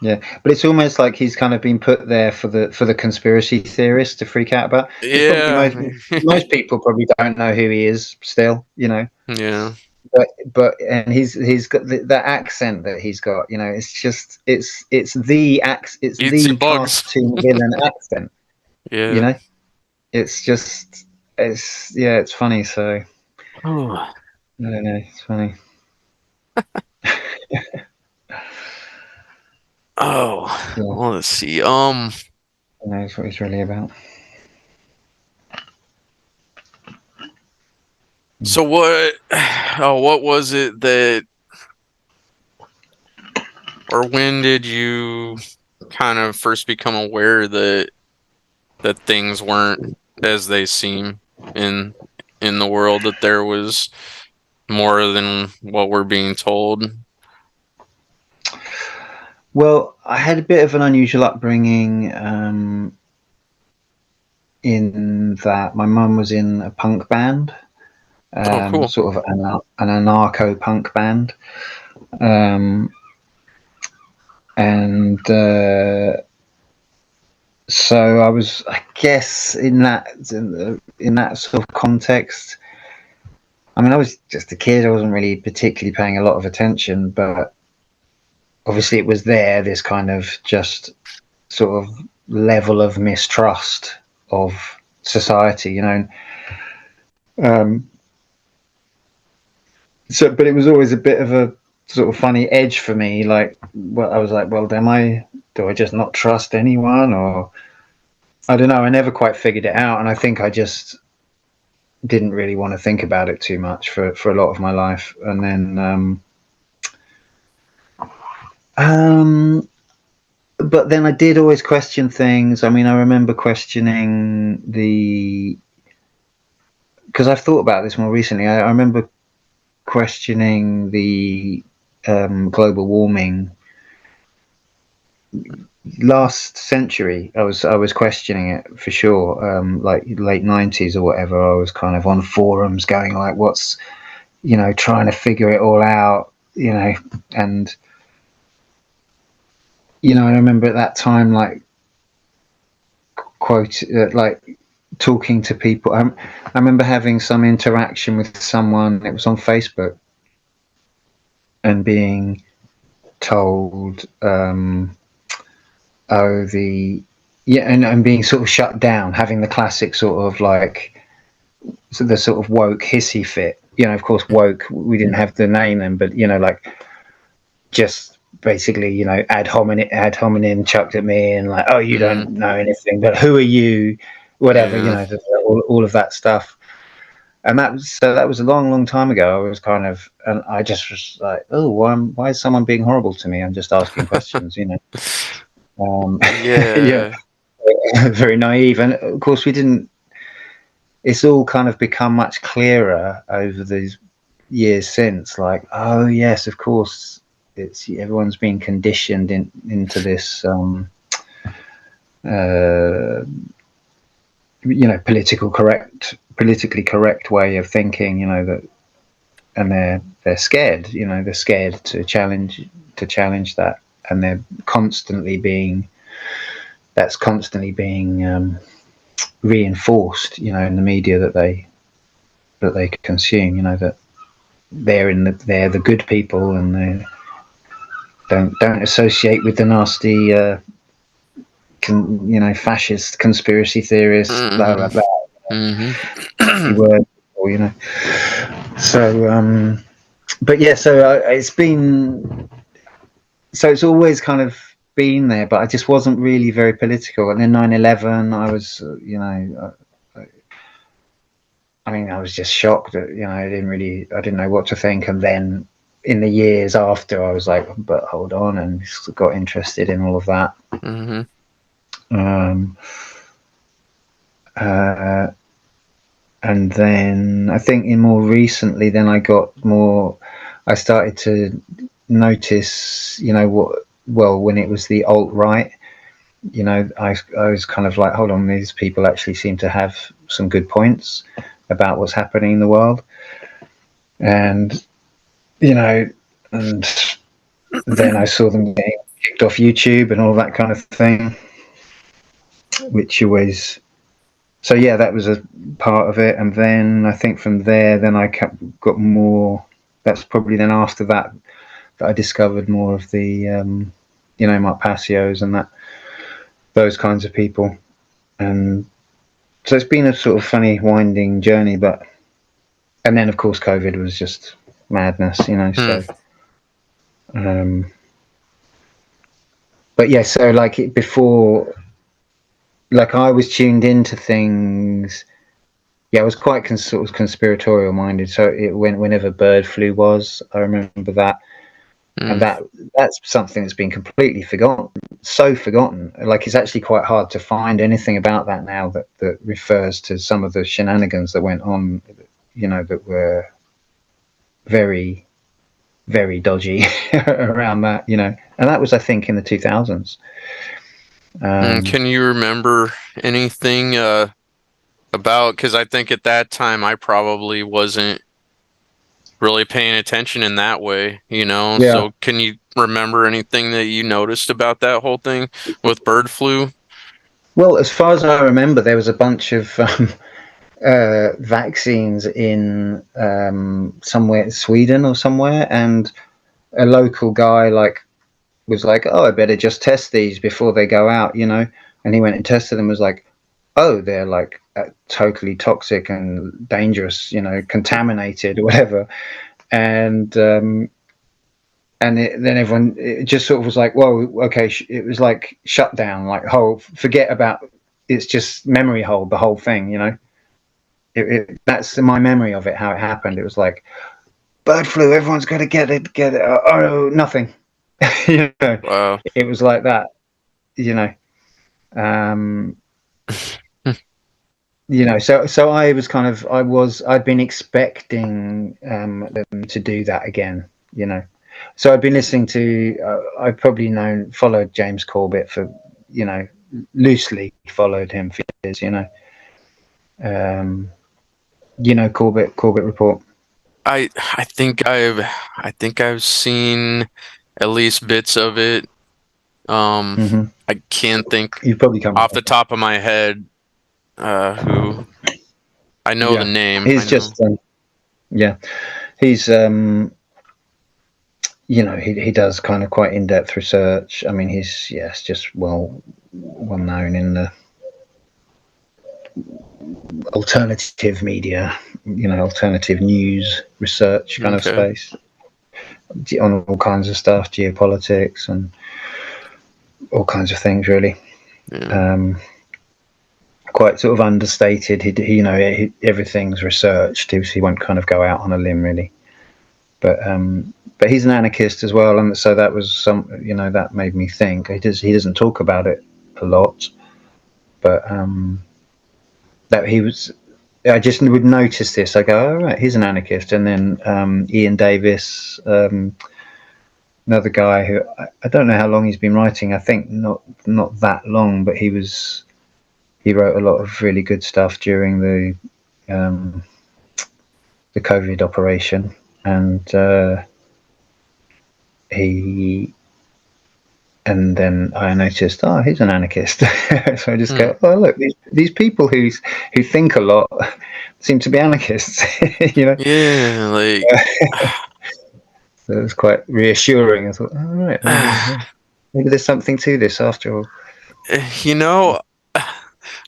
yeah. But it's almost like he's kind of been put there for the conspiracy theorists to freak out about, because probably yeah, most people probably don't know who he is still, yeah, but he's got that accent that he's got, it's just it's eats your the bugs. cartoon villain accent, you Yeah. know it's just it's funny. So Oh, I don't know, it's funny. oh, Yeah, well, let's see. who knows what he's really about. So what? Oh, what was it that, or when did you kind of first become aware that things weren't as they seem in? in the world that there was more than what we're being told? Well, I had a bit of an unusual upbringing, in that my mum was in a punk band, Oh, cool. sort of an anarcho punk band, um, and so I was, I guess, in that sort of context. I mean, I was just a kid. I wasn't really particularly paying a lot of attention, but obviously it was there. This kind of just sort of level of mistrust of society, you know. Um, so, but it was always a bit of a sort of funny edge for me. Like, well, I was like, well, do I just not trust anyone, or I don't know. I never quite figured it out, and I think I just didn't really want to think about it too much for a lot of my life. And then, um, but then I did always question things. I mean, I remember questioning because I've thought about this more recently. I remember questioning the global warming last century. I was questioning it for sure. Like late 90s or whatever. I was kind of on forums going like, "What's trying to figure it all out." And I remember at that time like quote like talking to people. I remember having some interaction with someone. It was on Facebook and being told, "Oh, and being sort of shut down, having the classic sort of like the sort of woke hissy fit. Of course, woke. We didn't have the name then, but like just basically, ad hominem chucked at me and like, oh, you Mm, don't know anything, but who are you? Whatever, yeah. all of that stuff. And that was a long, long time ago. I was kind of, and I just was like, oh, why is someone being horrible to me? I'm just asking questions, yeah, Yeah. very naive. And of course, we didn't. It's all kind of become much clearer over these years since. Like, oh yes, of course, it's everyone's been conditioned into this, uh, politically correct way of thinking. That, and they're scared. They're scared to challenge that, and they're constantly being that's constantly being reinforced. In the media that they consume. That they're the good people, and they don't associate with the nasty, fascist conspiracy theorists. Blah blah Hmm. blah. Hmm. Nasty word, So, but yeah, so it's always kind of been there, but I just wasn't really very political. And then 9/11, I was, I mean, I was just shocked that I didn't know what to think. And then in the years after, I was like, but hold on, and got interested in all of that. Hmm. Um, uh, and then I think in more recently, then I started to notice, when it was the alt right, I was kind of like, hold on, these people actually seem to have some good points about what's happening in the world. And, you know, and then I saw them getting kicked off YouTube and all that kind of thing, which always, so yeah, that was a part of it. And then I think from there, then got more, that's probably then after that I discovered more of the, Mark Passios and those kinds of people. And so it's been a sort of funny winding journey, and then of course COVID was just madness, Hmm. so, um, but yeah, so like before, like I was tuned into things. Yeah, I was quite sort of conspiratorial minded. So whenever bird flu was, I remember that, and Hmm. that's something that's been completely forgotten. So forgotten. Like it's actually quite hard to find anything about that now that refers to some of the shenanigans that went on that were very, very dodgy around that, and that was, I think, in the 2000s. Can you remember anything about, because I think at that time I probably wasn't really paying attention in that way, you know? Yeah. So can you remember anything that you noticed about that whole thing with bird flu? Well, as far as I remember, there was a bunch of vaccines in somewhere, Sweden or somewhere, and a local guy was like, "Oh, I better just test these before they go out." And he went and tested them. Was like, "Oh, they're like totally toxic and dangerous, contaminated or whatever." And then everyone, it just sort of was like, "Whoa, okay." It was like shut down, like forget about. It's just memory hold the whole thing. That's my memory of it, how it happened. It was like bird flu. Everyone's got to get it. Get it. Oh, nothing. you know, Wow. it was like that. You know, um, So I was I'd been expecting them to do that again. So I'd been listening to. I've probably followed James Corbett for, loosely followed him for years. Um, Corbett Report. I think I've seen at least bits of it. Um, Hmm. I can't think You've probably come off the across it. top of my head who. I know the Yeah, name. I he's know. just yeah, he's he does kind of quite in-depth research. I mean, he's yes, just well known in the alternative media, alternative news research kind of Okay. space on all kinds of stuff, geopolitics and all kinds of things, really. Yeah. Um, Quite sort of understated. Everything's researched. He won't kind of go out on a limb, really. But he's an anarchist as well, and so that was that made me think. He doesn't talk about it a lot, but that he was. I just would notice this. I go, oh right, he's an anarchist, and then Ian Davis, another guy who I don't know how long he's been writing. I think not that long, but he wrote a lot of really good stuff during the COVID operation, and he and then I noticed, oh, he's an anarchist. So I just Hmm. go, oh, look, these people who think a lot seem to be anarchists. you know, Yeah, like so it was quite reassuring. I thought, all right, maybe there's something to this after all. you know,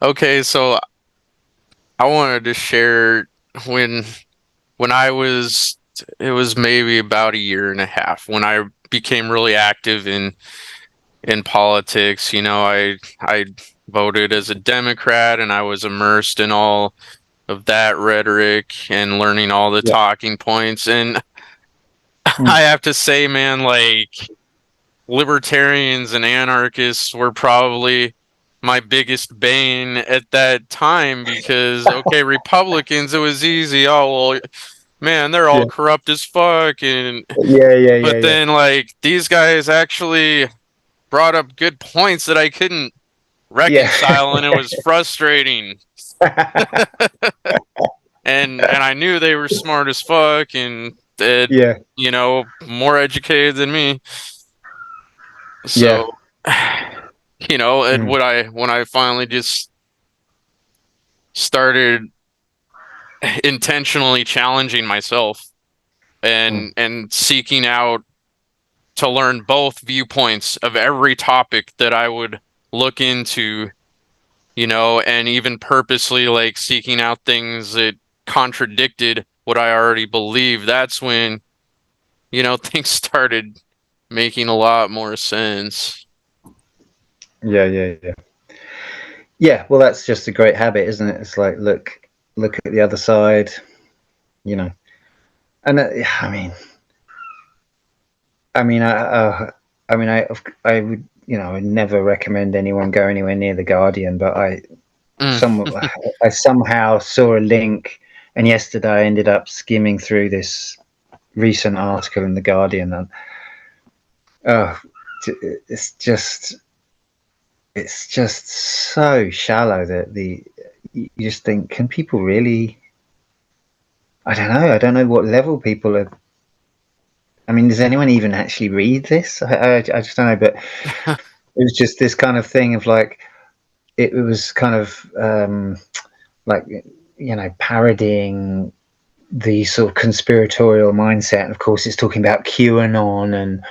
okay, so I wanted to share when when I was it was maybe about a year and a half when I became really active in politics. You know, I voted as a Democrat and I was immersed in all of that rhetoric and learning all the Yeah. talking points. And Mm. I have to say, man, like libertarians and anarchists were probably my biggest bane at that time because, okay, Republicans, it was easy. Oh, well, man, they're all Yeah. corrupt as fuck. And, Yeah. Yeah. but Yeah. then, like, these guys actually brought up good points that I couldn't Yeah. reconcile, and it was frustrating. And I knew they were smart as fuck and Yeah. you know, more educated than me. Yeah. So, and Mm. when I finally just started intentionally challenging myself Mm. and seeking out to learn both viewpoints of every topic that I would look into, and even purposely like seeking out things that contradicted what I already believed, that's when, things started making a lot more sense. Yeah. Yeah. Yeah. Yeah. Well, that's just a great habit, isn't it? It's like look at the other side, you know. And I mean, I would, I would never recommend anyone go anywhere near the Guardian, but Mm, I somehow saw a link, And yesterday I ended up skimming through this recent article in the Guardian, and oh, it's just it's just so shallow that the you just think, can people really? I don't know. I don't know what level people are. I mean, does anyone even actually read this? I just don't know. But it was just this kind of thing of like, it was kind of like, parodying the sort of conspiratorial mindset. And of course, it's talking about QAnon and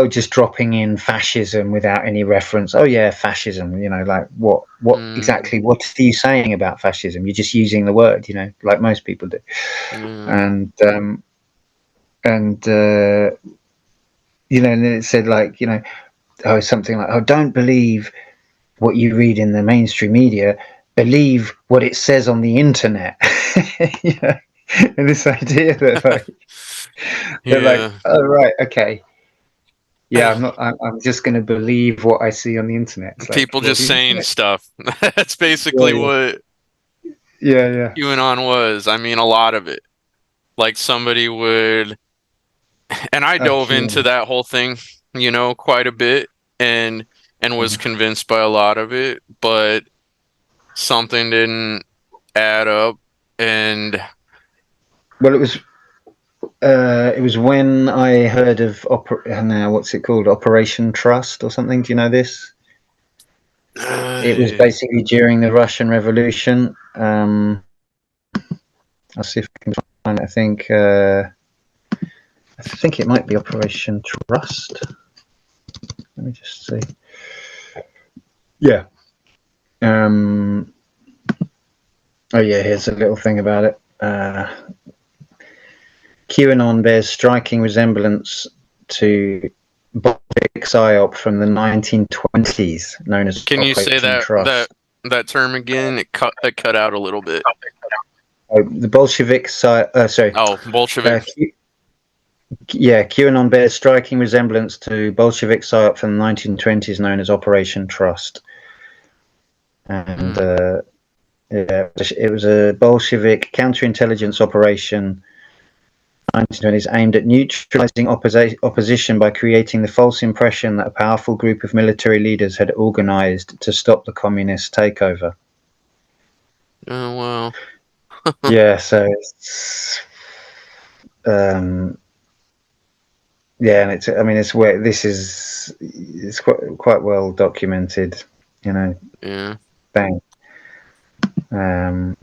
just dropping in fascism without any reference. Oh yeah, fascism. Like what Mm, exactly? What are you saying about fascism? You're just using the word, like most people do. yeah. And and and then it said like, something like, oh, don't believe what you read in the mainstream media. Believe what it says on the internet. you know? And this idea that like they're like, Yeah. oh right, okay, yeah, I'm not. I'm just going to believe what I see on the internet. It's like, People well, just the saying internet. stuff. That's basically Yeah, what yeah, yeah, QAnon was. I mean, a lot of it. Like somebody would, and I yeah. dove into that whole thing, quite a bit and was convinced by a lot of it, but something didn't add up. And Well, it was when I heard of now what's it called, Operation Trust or something. Do you know this? It was uh, basically during the Russian Revolution. I'll see if I can find it. I think it might be Operation Trust. Let me just see. Yeah. Um, oh yeah, here's a little thing about it. QAnon bears striking resemblance to Bolshevik psyop from the 1920s, known as can you say Operation that Trust. term again? It cut out a little bit. The Bolshevik sorry, Oh, Bolshevik. uh, QAnon bears striking resemblance to Bolshevik psyop from the 1920s, known as Operation Trust. And Mm, yeah, it was a Bolshevik counterintelligence operation 1920s aimed at neutralizing opposition by creating the false impression that a powerful group of military leaders had organized to stop the communist takeover. oh wow. Yeah, so it's, um, yeah, and I mean, it's where it's quite well documented, you know, Yeah. thing. Um,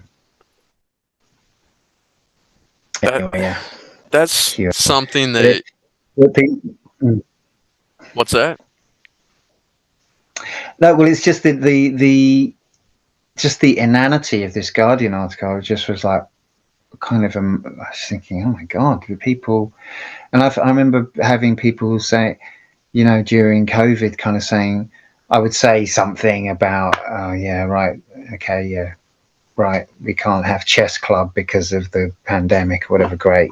That anyway, yeah, that's Q. something But that it, what's that? no, well, it's just the just the inanity of this Guardian article. Just was like kind of I was thinking, oh my god, the people. And I remember having people say, during COVID, kind of saying, I would say something about, oh yeah, right, okay, yeah, right, we can't have chess club because of the pandemic or whatever. Great,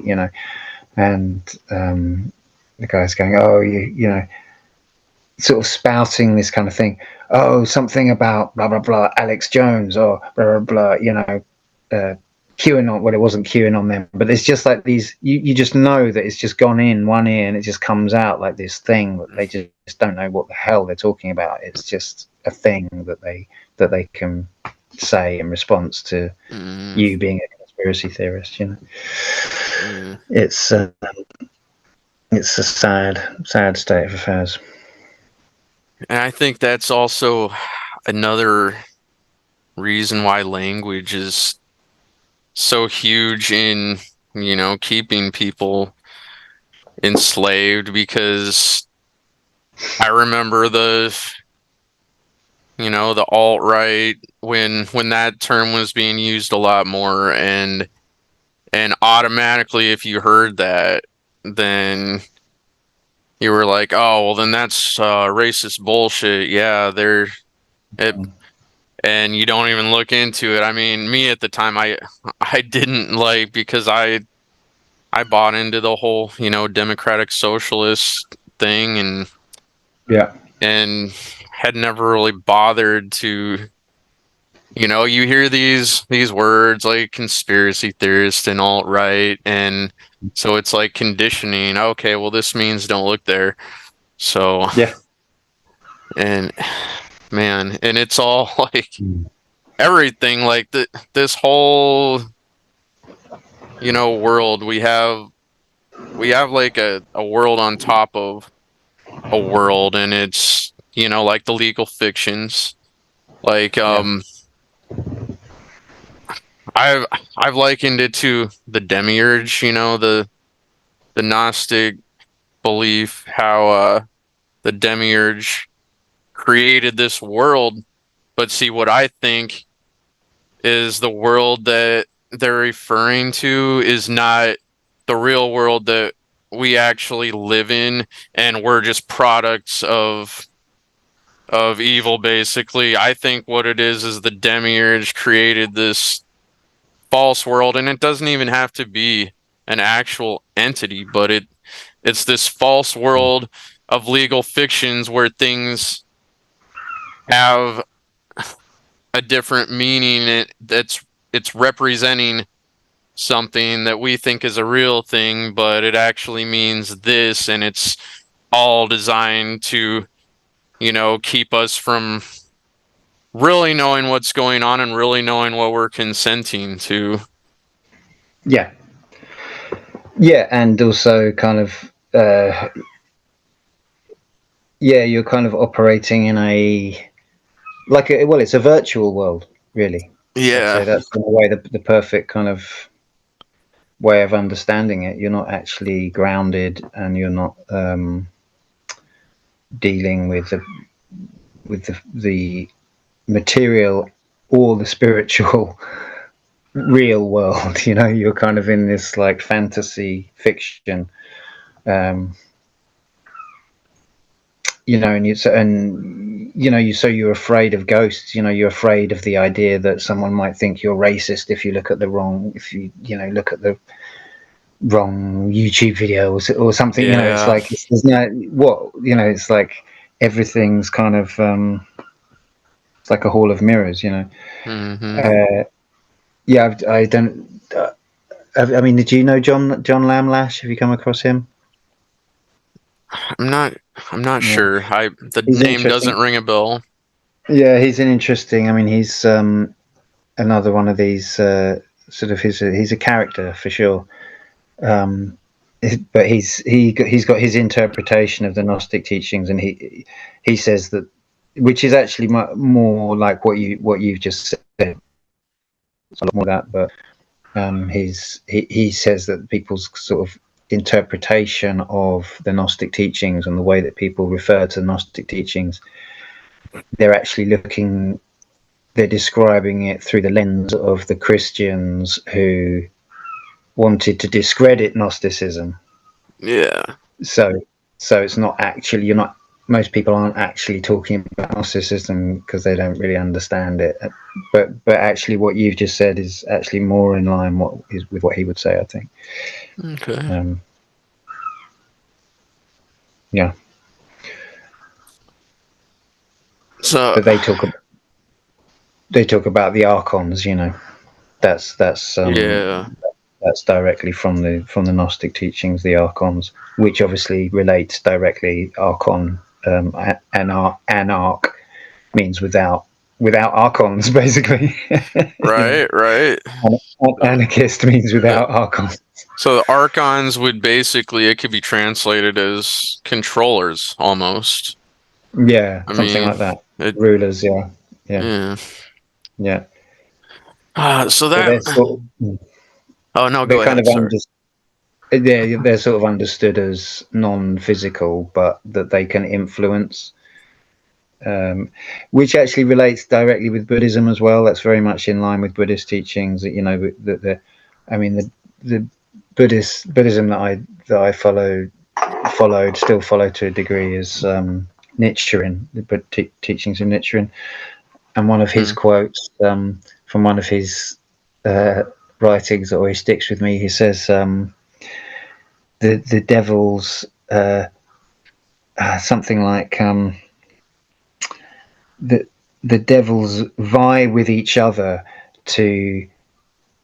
and the guy's going, oh, sort of spouting this kind of thing. Oh, something about blah blah blah, Alex Jones, or blah blah blah. Uh, QAnon. Well, it wasn't QAnon then, but it's just like these. You just know that it's just gone in one ear and it just comes out like this thing that they just don't know what the hell they're talking about. It's just a thing that they can say in response to Mm, you being a conspiracy theorist. yeah. It's it's a sad state of affairs. And I think that's also another reason why language is so huge in, keeping people enslaved because I remember the alt-right when that term was being used a lot more and automatically if you heard that then you were like, "Oh, well then that's racist bullshit." Yeah, it and you don't even look into it. I mean, me at the time I didn't like because I bought into the whole, democratic socialist thing Yeah. and had never really bothered to You hear these words like conspiracy theorist and alt-right, and so it's like conditioning. Okay, well this means don't look there. So, Yeah. and man, and it's all like Mm. everything like this whole, world we have like a world on top of a world, and it's, like the legal fictions. Like Yeah. I've I've likened it to the demiurge, the Gnostic belief, how the demiurge created this world. But see, what I think is the world that they're referring to is not the real world that we actually live in, and we're just products of evil, basically. I think what it is the demiurge created this false world, and it doesn't even have to be an actual entity, but it's this false world of legal fictions where things have a different meaning. It's representing something that we think is a real thing, but it actually means this, and it's all designed to, keep us from really knowing what's going on and really knowing what we're consenting to. Yeah. Yeah, and also kind of yeah, you're kind of operating in it's a virtual world, really. I'd say Yeah. that's in a way the perfect kind of way of understanding it. You're not actually grounded, and you're not dealing with the material or the spiritual real world. You're kind of in this like fantasy fiction. Um, and you're afraid of ghosts. You're afraid of the idea that someone might think you're racist if you look at look at the wrong YouTube video, or something. It's Yeah. like there's no what it's like everything's kind of it's like a hall of mirrors. Hmm. uh, yeah, I don't. I mean, did you know John Lamlash? Have you come across him? I'm not I'm not Yeah, sure. The he's name doesn't interesting. ring a bell. Yeah, he's an interesting. I mean, he's another one of these sort of he's a character for sure. Um, but he's got his interpretation of the Gnostic teachings, and he says that, which is actually more like what you've just said. It's a lot more that, but he says that people's sort of interpretation of the Gnostic teachings and the way that people refer to the Gnostic teachings, they're actually they're describing it through the lens of the Christians who wanted to discredit Gnosticism. Yeah. So, so it's not actually you're not. Most people aren't actually talking about Gnosticism because they don't really understand it. But actually, what you've just said is actually more in line with what he would say. I think. Okay. Um, yeah, So, but they talk about the archons. That's that's yeah. um, that's directly from the Gnostic teachings, the archons, which obviously relates directly. Archon, anarch means without archons, basically. Right, right. Anarchist means The, without archons. so the archons would basically, it could be translated as controllers almost. Yeah, I something mean, like that. it, Rulers, yeah, yeah, yeah. yeah. So But that, oh no, they're go kind ahead. of Sorry. they're sort of understood as non-physical, but that they can influence, which actually relates directly with Buddhism as well. That's very much in line with Buddhist teachings. That I mean, the Buddhism that I still follow to a degree is Nichiren, the teachings of Nichiren, and one of his Hmm. quotes from one of his uh, writings that always sticks with me. He says, "The devil's something like the." the devils vie with each other to,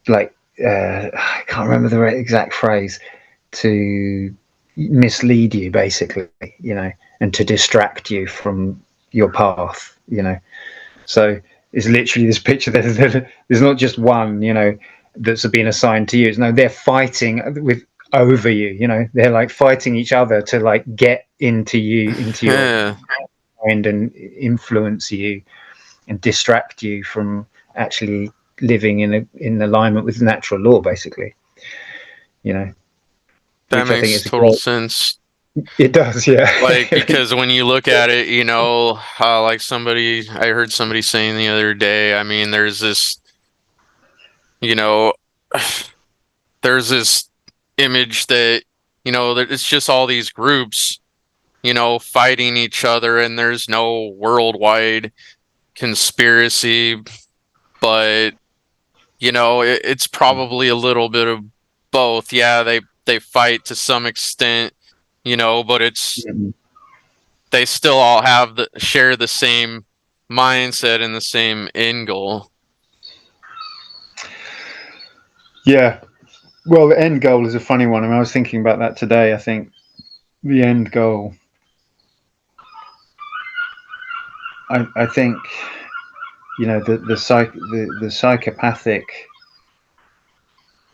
like, I can't remember the exact phrase, to mislead you, basically, and to distract you from your path, So it's literally this picture. There's not just one, that's been assigned to you. No, they're fighting with over you. They're like fighting each other to like get into your Yeah, mind and influence you and distract you from actually living in alignment with natural law, basically. You know, that which I think makes is a total great. sense. It does, yeah. Like, because when you look at it, like I heard somebody saying the other day, I mean, you know, there's this image that, that it's just all these groups, fighting each other, and there's no worldwide conspiracy, but, it's probably a little bit of both. Yeah, they fight to some extent, but they still all share the same mindset and the same end goal. Yeah. Well, the end goal is a funny one. I mean, I was thinking about that today. I think the end goal. I think the psychopathic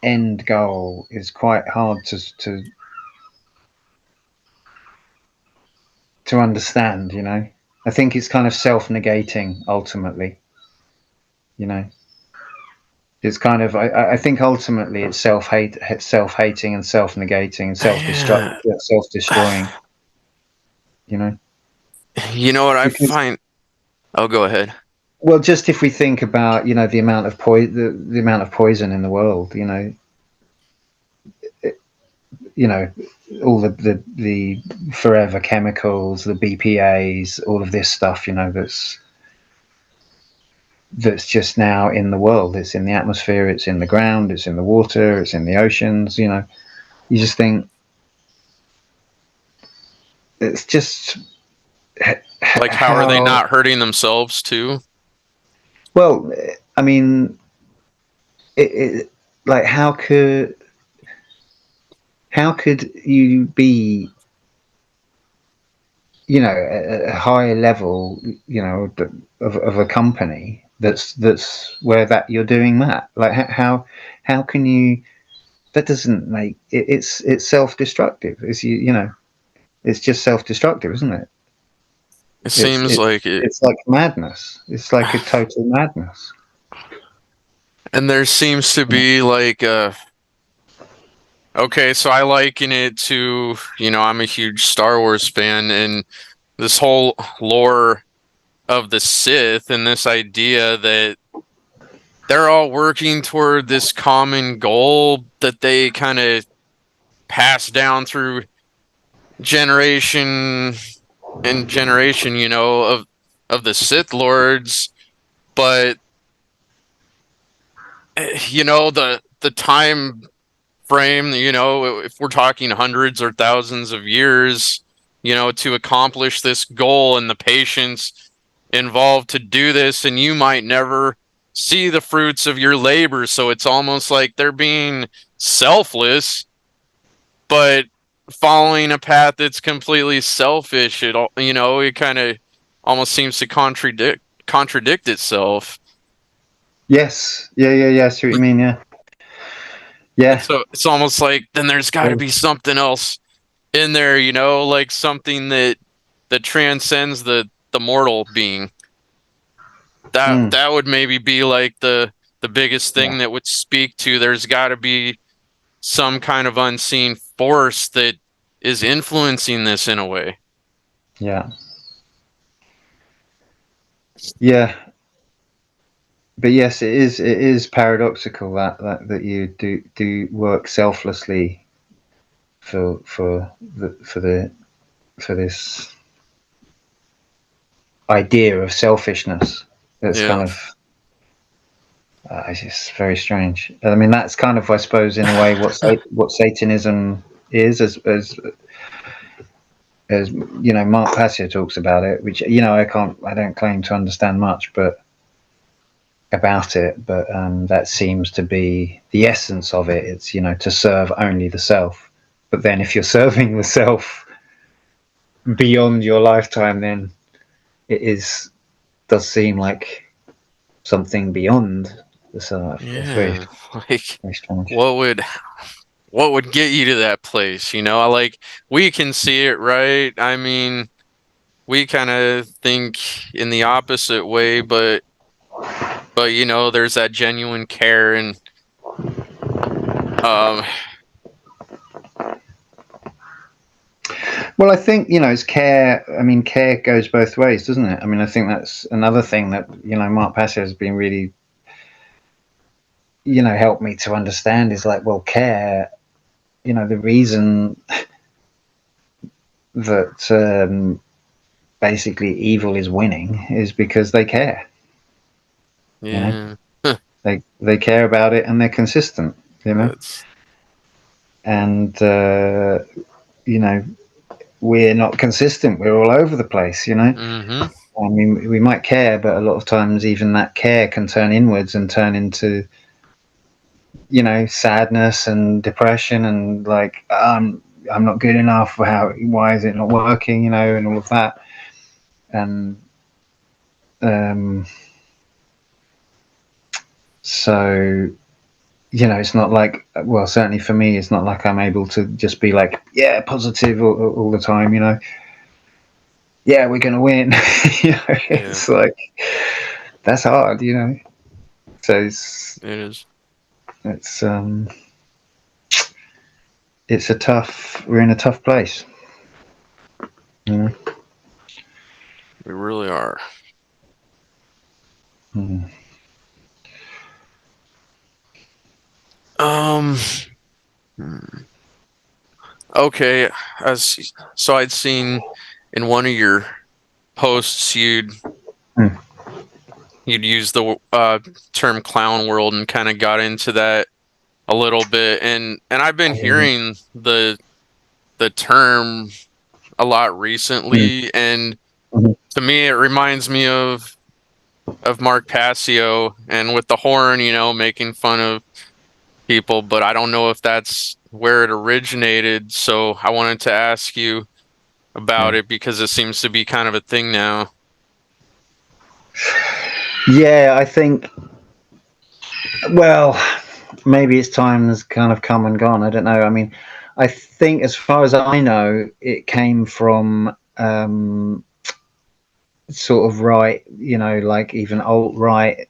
end goal is quite hard to understand. I think it's kind of self-negating ultimately. You know, it's kind of I think ultimately it's self-hating and self-negating and self-destruct, Yeah. self-destroying. You know, You know what I because find? Oh, go ahead. well, just if we think about the amount of the amount of poison in the world, you know, all the forever chemicals, the BPA's, all of this stuff, that's just now in the world. It's in the atmosphere, it's in the ground, it's in the water, it's in the oceans. You just think it's just Like, how are they how not hurting themselves too? well. I mean, like how could you be a higher level, of a company that's where that you're doing that. Like how can you? That doesn't make it, it's self-destructive. It's just self-destructive, isn't it? It It's seems it, like it. it's like madness. It's like a total madness. And there seems to be like okay, so I liken it to, I'm a huge Star Wars fan, and this whole lore of the Sith and this idea that they're all working toward this common goal that they kind of pass down through generation and generation, of the Sith Lords, but the time frame, if we're talking hundreds or thousands of years, to accomplish this goal and the patience involved to do this, and you might never see the fruits of your labor. So it's almost like they're being selfless, but following a path that's completely selfish. It kind of almost seems to contradict itself. Yes. Yeah. I see what you mean. Yeah. And Yeah. so it's almost like then there's got to be something else in there, like something that transcends the mortal being. Mm, That would maybe be like the biggest yeah. thing that would speak to there's got to be some kind of unseen force that is influencing this in a way. Yeah. Yeah. But yes, it is paradoxical that you do work selflessly for this idea of selfishness. That's kind Yeah. of it's just very strange. I mean, that's kind of, I suppose, in a way, what Satanism is, as Mark Passio talks about it, which I don't claim to understand much, but about it, but that seems to be the essence of it. It's to serve only the self. But then, if you're serving the self beyond your lifetime, then it does seem like something beyond the self. It's very, Yeah. Like very strange. what would what would get you to that place? I like we can see it, right? I mean, we kind of think in the opposite way, but there's that genuine care and um Well, I think it's care. I mean, care goes both ways, doesn't it? I mean, I think that's another thing that Mark Passio has been really helped me to understand is like, well, care. The reason that basically evil is winning is because they care. You know, yeah, they care about it and they're consistent. that's And we're not consistent. We're all over the place. mm-hmm. I mean, we might care, but a lot of times even that care can turn inwards and turn into sadness and depression and like I'm not good enough. Why is it not working? And all of that. And um, so it's not like, well, certainly for me, it's not like I'm able to just be like, yeah, positive all the time. Yeah, we're gonna win. Yeah, It's like that's hard. So it is. it's it's a tough. We're in a tough place. You know? We really are. Mm. Um, hmm. Okay, as so I'd seen in one of your posts Mm. you'd use the term clown world and kind of got into that a little bit and I've been hearing the term a lot Mm. recently and Mm. to me it reminds me of Mark Passio and with the horn, making fun of people, but I don't know if that's where it originated, so I wanted to ask you about Yeah. it because it seems to be kind of a thing now. Yeah, I think. Well, maybe its time has kind of come and gone. I don't know. I mean, I think as far as I know, it came from sort of right, like even alt right,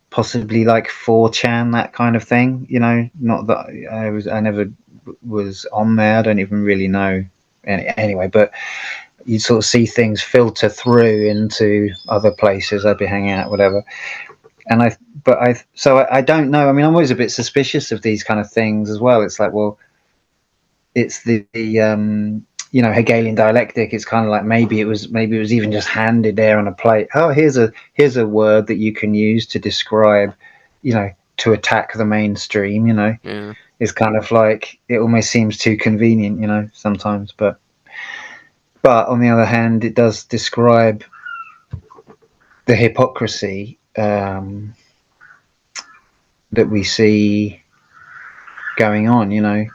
possibly like 4chan, that kind of thing. Not that I never was on there. I don't even really know. Anyway, but you sort of see things filter through into other places. I'd be hanging out, whatever. And I don't know. I mean, I'm always a bit suspicious of these kind of things as well. It's like, well, it's the Hegelian dialectic. It's kind of like maybe it was even just handed there on a plate. Oh, here's a word that you can use to describe, to attack the mainstream. Yeah. It's kind of like it almost seems too convenient, sometimes. But on the other hand, it does describe the hypocrisy that we see going on.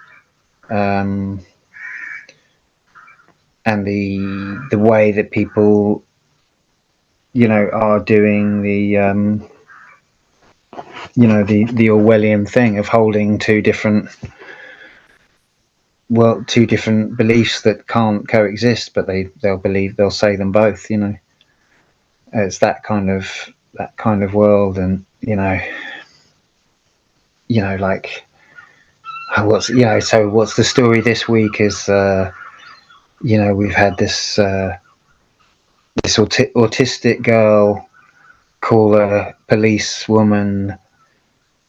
Um, and the way that people are doing the Orwellian thing of holding two different beliefs that can't coexist, but they'll say them both. It's that kind of world. And like what's the story this week is we've had this autistic girl call a policewoman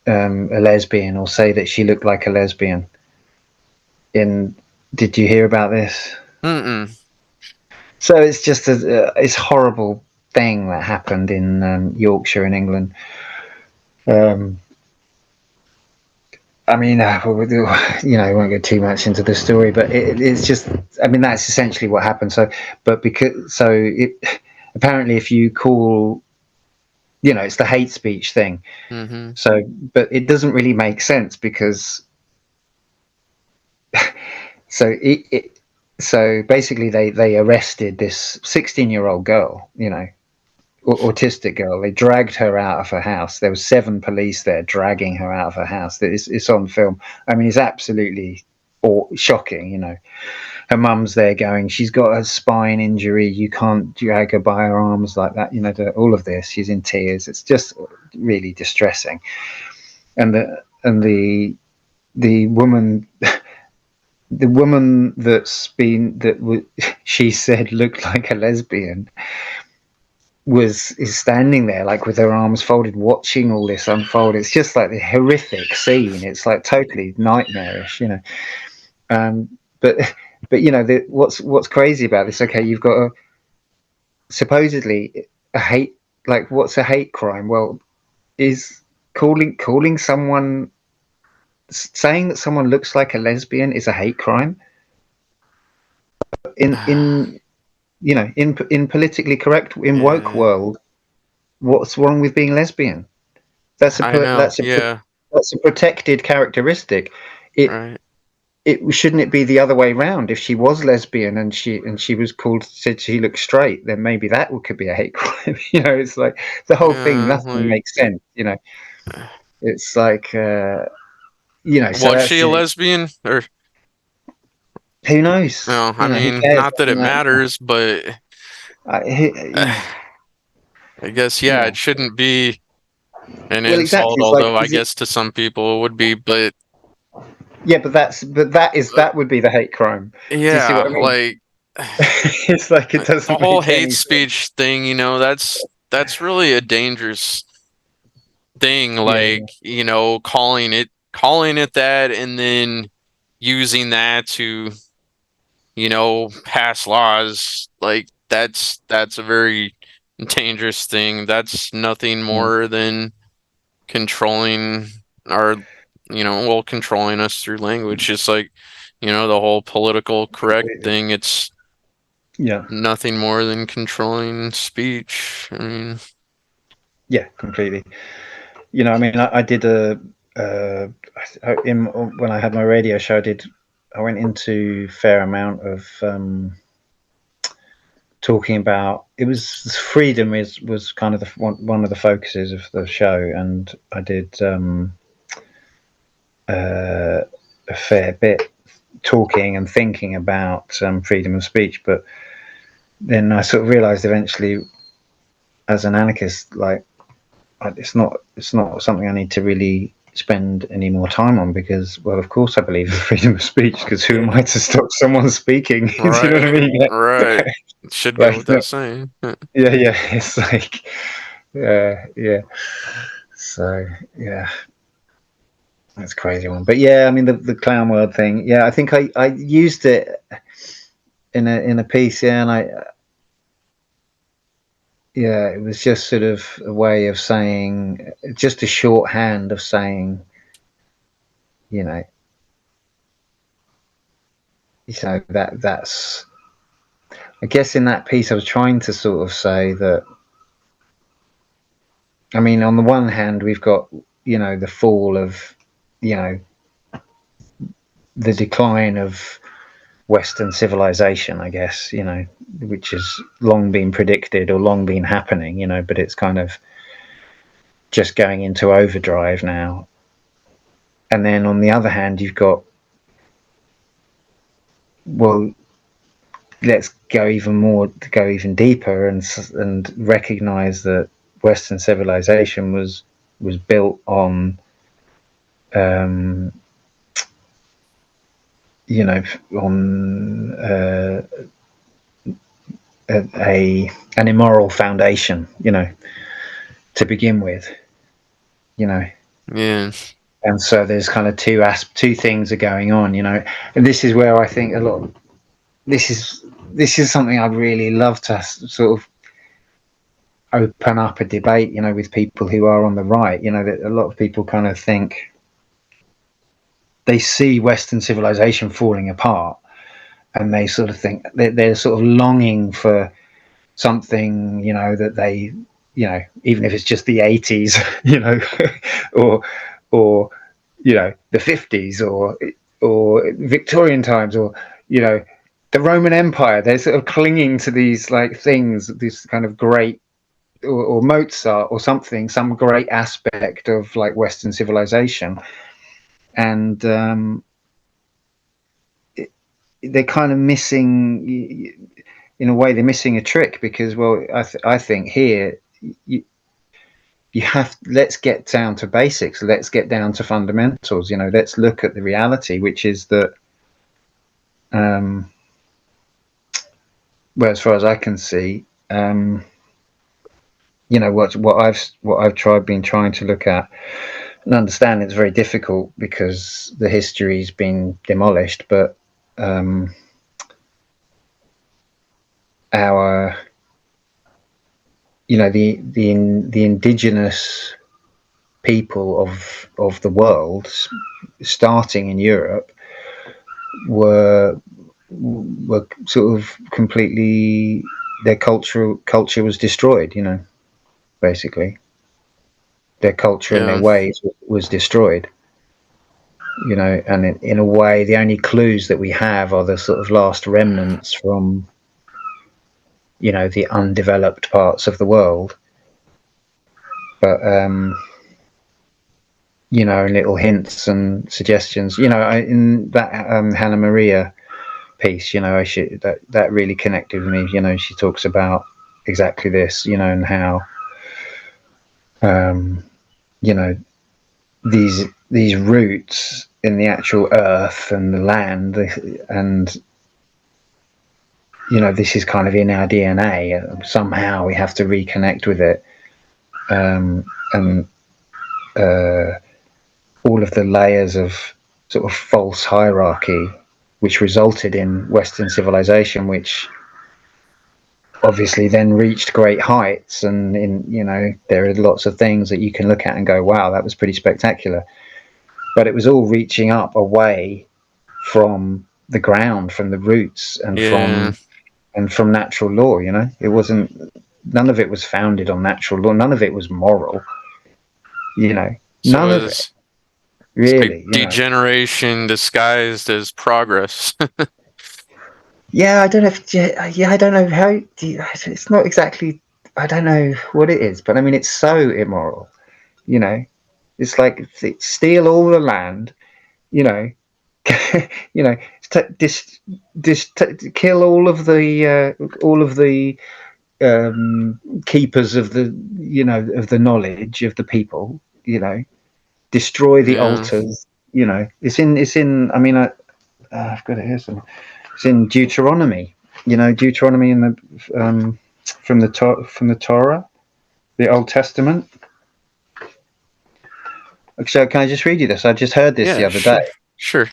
a lesbian, or say that she looked like a lesbian. In Did you hear about this? Mm-mm. So it's just it's horrible thing that happened in Yorkshire in England. Um, I mean, I won't go too much into the story, but it's just, I mean, that's essentially what happened. So, but apparently, if you call, it's the hate speech thing. Hmm. So, but it doesn't really make sense because, so so basically, they arrested this 16-year-old girl, autistic girl. They dragged her out of her house. There were 7 police there dragging her out of her house. It's on film. I mean, it's absolutely shocking. Her mum's there going, she's got a spine injury. You can't drag her by her arms like that. All of this. She's in tears. It's just really distressing. And the woman. The woman she said looked like a lesbian is standing there like with her arms folded watching all this unfold. It's just like the horrific scene. It's like totally nightmarish. But what's crazy about this, okay, you've got supposedly a hate, like, what's a hate crime? Well, is calling someone, saying that someone looks like a lesbian is a hate crime in in politically correct, in woke Yeah, world. What's wrong with being lesbian? That's a I know. that's a Yeah, that's a protected characteristic. It right. it shouldn't it be the other way round? If she was lesbian and she was called, said she looked straight, then maybe that could be a hate crime. It's like the whole thing. Yeah, Nothing like, makes sense. It's like so was that's she a lesbian? Or who knows? no? I Who mean, cares? not that it matters, but I guess yeah, yeah. it shouldn't be an Well, exactly. insult. It's like, Although I guess to some people it would be, but yeah, that would be the hate crime. Do you see what yeah, I mean? like It's like it the doesn't whole make hate any sense. speech thing, that's really a dangerous thing. Yeah, Like, calling it that and then using that to, pass laws, like that's a very dangerous thing. That's nothing yeah, more than controlling our, well, controlling us through language. Just like, the whole political correct completely. thing. It's Yeah, nothing more than controlling speech. I mean, yeah, completely. I mean, I did uh, when I had my radio show, I went into a fair amount of talking about, it was freedom was kind of one of the focuses of the show, and I did a fair bit talking and thinking about freedom of speech. But then I sort of realized eventually, as an anarchist, like, it's not something I need to really spend any more time on, because, well, of course I believe in freedom of speech, because who am I to stop someone speaking? Do you know what I right, mean? right. It should go Like, without saying. yeah, yeah. It's like, yeah. So, yeah, that's a crazy one. But yeah, I mean, the clown world thing. Yeah, I think I used it in a piece. Yeah, and yeah, it was just sort of a way of saying, just a shorthand of saying, you know, that's. I guess in that piece, I was trying to sort of say that. I mean, on the one hand, we've got, the fall of, you know, the decline of Western civilization, I guess, which has long been predicted or long been happening, but it's kind of just going into overdrive now. And then on the other hand, you've got, well, let's go even deeper, and recognize that Western civilization was built on, um, on an immoral foundation, to begin with, you know. Yeah, And so there's kind of two things are going on, and this is where I think a lot. This is something I'd really love to sort of open up a debate, with people who are on the right. That a lot of people kind of think, they see Western civilization falling apart, and they sort of think they're sort of longing for something, that they, even if it's just the 80s, or or the 50s, or Victorian times, or the Roman Empire. They're sort of clinging to these like things, this kind of great, or Mozart or something, some great aspect of like Western civilization, and they're kind of missing, in a way, they're missing a trick, because, well, I think here you, you have, let's get down to basics, let's get down to fundamentals, let's look at the reality, which is that, well, as far as I can see, what I've been trying to look at and understand. It's very difficult because the history's been demolished, but our, the indigenous people of the world, starting in Europe, were sort of completely, their culture was destroyed. Basically, their culture and their Yeah. ways was destroyed. And in a way, the only clues that we have are the sort of last remnants from the undeveloped parts of the world. But little hints and suggestions. In that Hannah Maria piece, that really connected with me. She talks about exactly this, and how um, you know these roots in the actual earth and the land, and this is kind of in our DNA. Somehow we have to reconnect with it, and all of the layers of sort of false hierarchy which resulted in Western civilization, which obviously then reached great heights. And there are lots of things that you can look at and go, wow, that was pretty spectacular. But it was all reaching up away from the ground, from the roots, and Yeah. from natural law. It wasn't, none of it was founded on natural law. None of it was moral. You know, So none of it it's like really. degeneration disguised as progress. Yeah, I don't know. Yeah, I don't know how. It's not exactly. I don't know what it is, but I mean, it's so immoral. You know, it's like steal all the land. You know, kill all of the keepers of the of the knowledge of the people. Destroy the Yeah. altars. It's in. I mean, I've got it here. It's in Deuteronomy. Deuteronomy in the from the Torah, the Old Testament. So can I just read you this? I just heard this the Yeah, other day. sure. Sure.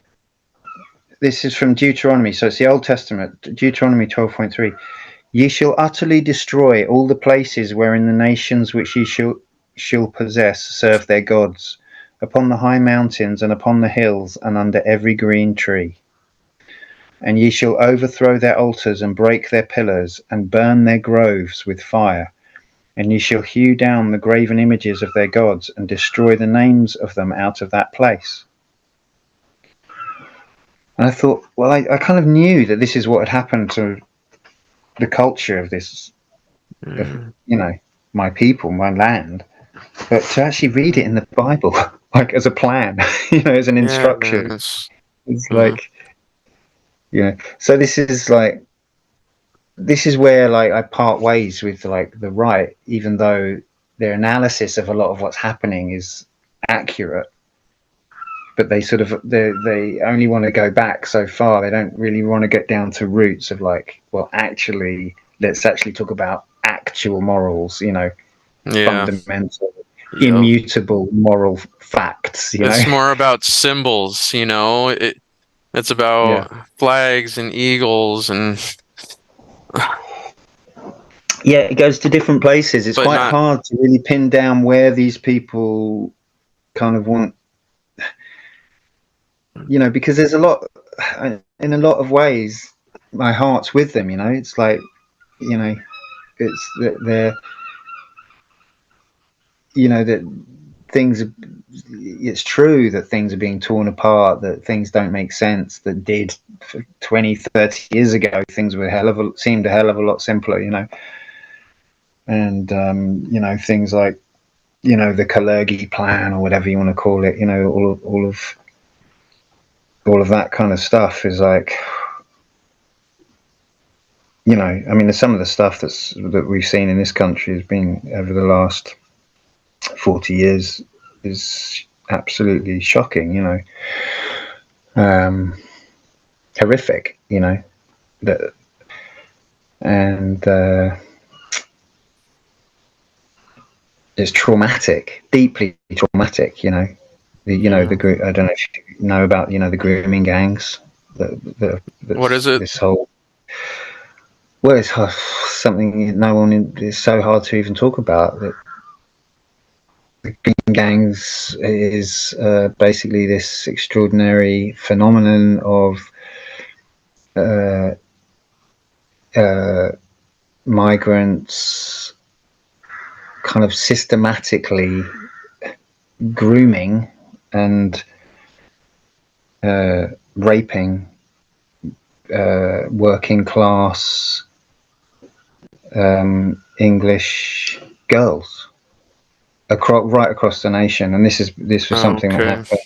This is from Deuteronomy, so it's the Old Testament, Deuteronomy 12.3. Ye shall utterly destroy all the places wherein the nations which ye shall possess serve their gods, upon the high mountains and upon the hills and under every green tree. And ye shall overthrow their altars and break their pillars and burn their groves with fire. And ye shall hew down the graven images of their gods and destroy the names of them out of that place. And I thought, well, I kind of knew that this is what had happened to the culture of this, of, Mm. my people, my land. But to actually read it in the Bible, like as a plan, as an Yeah, man, instruction, it's it's mm, like, So this is where like I part ways with like the right, even though their analysis of a lot of what's happening is accurate, but they only want to go back so far. They don't really want to get down to roots of like, well, actually, let's actually talk about actual morals, yeah. fundamental, Yep. immutable moral facts. It's more about symbols, it's Yeah, about flags and eagles and yeah. It goes to different places. It's but quite not hard to really pin down where these people kind of want. because there's a lot, in a lot of ways, my heart's with them. It's like, you know, it's that they're, that things are, it's true that things are being torn apart, that things don't make sense, that did 20, 30 years ago, things were seemed a hell of a lot simpler, and, things like, the Kalergi plan or whatever you want to call it, all of that kind of stuff is like, I mean, some of the stuff that we've seen in this country has been over the last 40 years is absolutely shocking, um, horrific, that, and it's traumatic, deeply traumatic, Yeah. I don't know if you know about, the grooming gangs, What is it? this whole, well, it's something no one is so hard to even talk about. That the grooming gangs is basically this extraordinary phenomenon of uh, uh, migrants kind of systematically grooming and raping working class English girls right across the nation. And this was something that Okay. happened.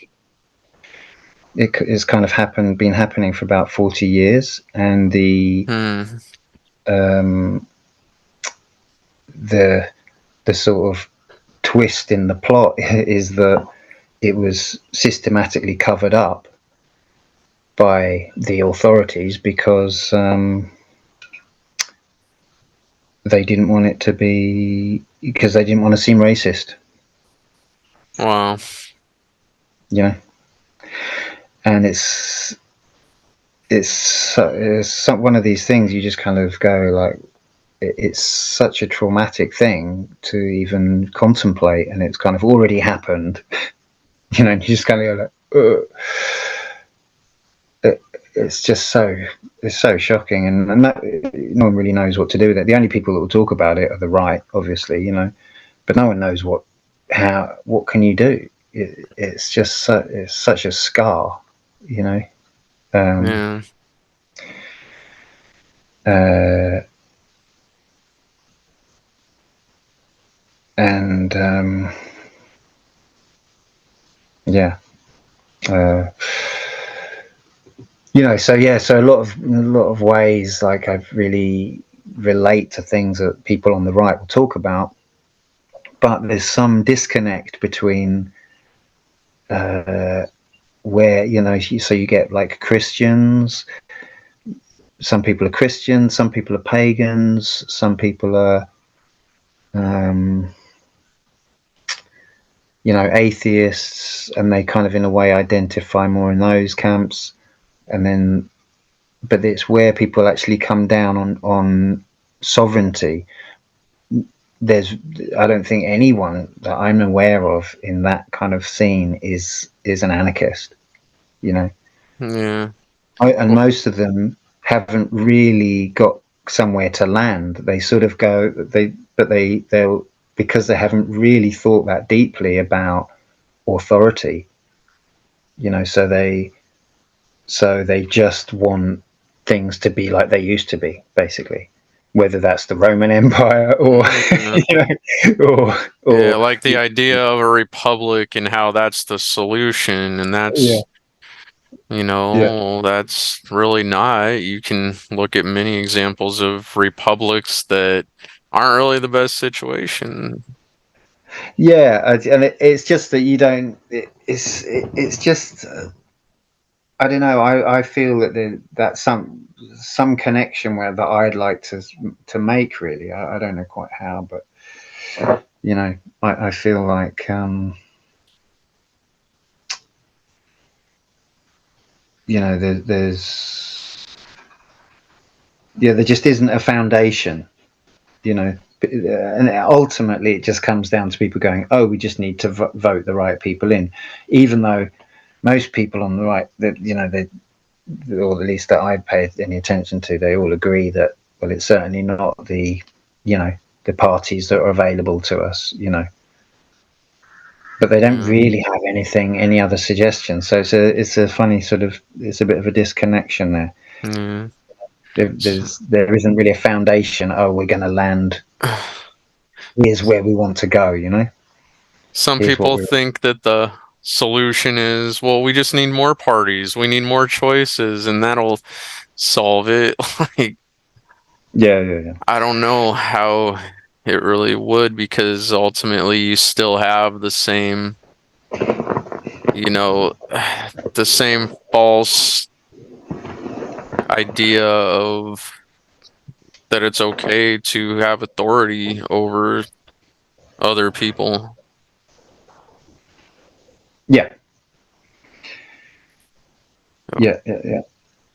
It has kind of been happening for about 40 years, and Hmm. um, the the sort of twist in the plot is that it was systematically covered up by the authorities because they didn't want to seem racist, Wow. you know. And it's one of these things you just kind of go like, it's such a traumatic thing to even contemplate, and it's kind of already happened, and you just kind of go like, ugh. It's just it's so shocking, and no one really knows what to do with it. The only people that will talk about it are the right, obviously, but no one knows what can you do. It's just it's such a scar, you know. Um, Yeah. uh, and yeah, uh, so yeah, so a lot of ways, like I really relate to things that people on the right will talk about, but there's some disconnect between uh, where so you get like Christians. Some people are Christians, some people are pagans, some people are um, atheists, and they kind of in a way identify more in those camps. And then, but it's where people actually come down on sovereignty. There's I don't think anyone that I'm aware of in that kind of scene is an anarchist, you know. Yeah. And most of them haven't really got somewhere to land. They sort of go they'll, because they haven't really thought that deeply about authority, so they just want things to be like they used to be, basically, whether that's the Roman Empire or Yeah. you know or Yeah, or like the idea of a republic and how that's the solution, and yeah, yeah, that's really not. You can look at many examples of republics that aren't really the best situation. yeah. And it's just that you don't. It's just I don't know. I feel that that's some connection where that I'd like to make. Really, I don't know quite how, but I feel like there's there just isn't a foundation, and ultimately it just comes down to people going, oh, we just need to vote the right people in, even though. most people on the right, that they, or at least that I've paid any attention to, they all agree that, well, it's certainly not the parties that are available to us, but they don't Yeah. really have any other suggestions. So it's a funny sort of, it's a bit of a disconnection there. Yeah. There isn't really a foundation. Oh, we're going to land. Here's where we want to go. Some Here's what people we're. think that the solution is, well, we just need more parties, we need more choices, and that'll solve it. Like, Yeah, yeah, yeah. I don't know how it really would, because ultimately you still have the same, you know, the same false idea of that it's okay to have authority over other people. Yeah, yeah, yeah, yeah.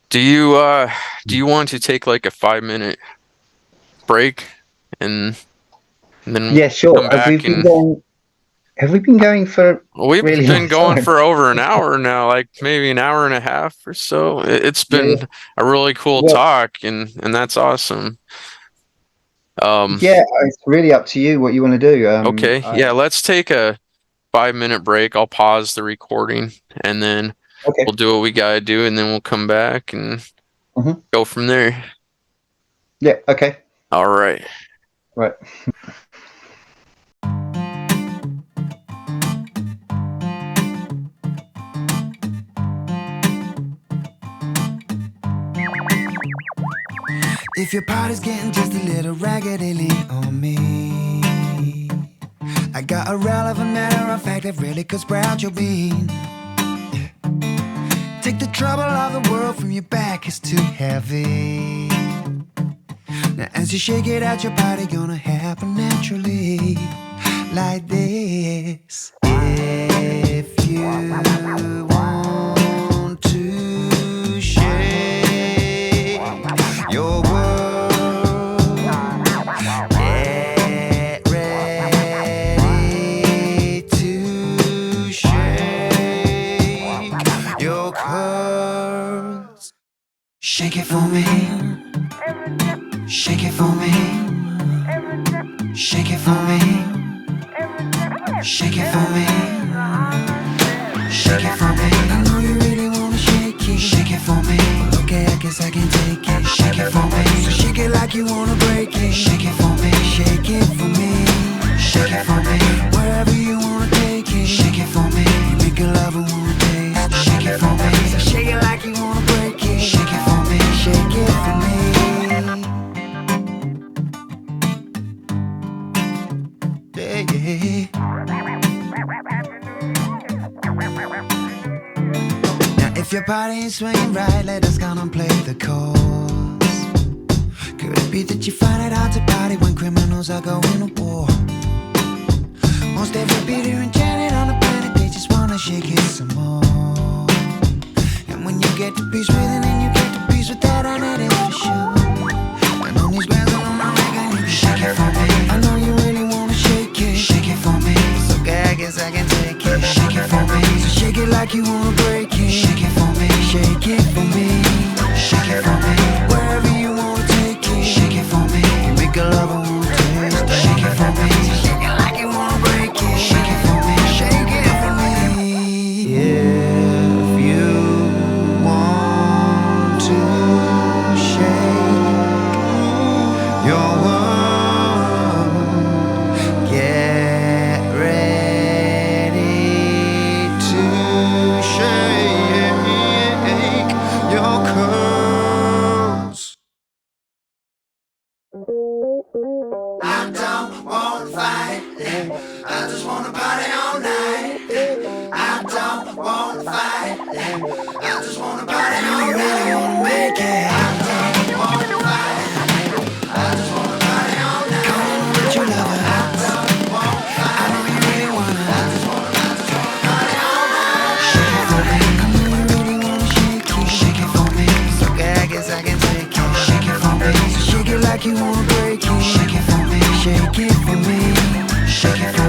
Do you want to take like a 5 minute break and, then Yeah, come sure. Have we back? been And going? Have we been going for a we've really been long going time? for over an hour now, like maybe an hour and a half or so. It's Yeah, yeah. been a really cool Well, talk, and that's awesome. Um, yeah. It's really up to you what you want to do. okay, yeah, let's take a 5 minute break. I'll pause the recording, and then Okay. we'll do what we gotta do, and then we'll come back and Hmm. go from there. Yeah. Okay. All right. Right. If your party's getting just a little raggedy, lean on me. I got a relevant matter of fact that really could sprout your bean. Take the trouble of the world from your back, it's too heavy. Now as you shake it out, your party gonna happen naturally, like this. If you want to shake your world, get ready to shake your curls. Shake it for me. Shake it for me. Shake it for me. Shake it for me. Shake it for me. I know you really wanna shake it. Shake it for me. Well, okay, I guess I can take it. Shake it for me. So shake it like you wanna break it. Shake it for me. Shake it for me. Shake it for me. Wherever you wanna take it. Shake it for me. You make a love and wanna taste. Shake it for me. So shake it like you wanna break it. Shake it for me. Shake it for me. Yeah, yeah. Now if your party ain't swinging right, let us contemplate the cause. Could it be that you find it hard to party when criminals are going to war? Most every Peter and Janet on the planet, they just wanna shake it some more. And when you get to peace with it, then you get to peace with that, and it is for sure. And on these grounds, on my leg, and you can shake it for me. I know you really wanna shake it. Shake it for me. It's okay, I guess I can take it. Shake it for me. So shake it like you wanna break it. Shake it for me. Shake it for me. Shake it for me. Wherever you wanna take it. Shake it for me. You make a love and wanna taste it. Shake it for me. So shake it like you wanna break it. Shake it for me. Shake it for me. If you want to shake your world, get ready to shake your curls. I don't want to fight, I just want to party all night. I don't want to fight, I just want to party all night. You really want to make it. I don't want to fight, I just want to party all night. Come on, let you love it. I don't want to fight, I know you really want to. I just want to party all night. Shake it for me. I know you really want to shake it. Shake it for me. It's okay, I guess I can take it. Shake it for me. So shake it like you want to break it. Shake it for me. Shake it for me. Shake it for me.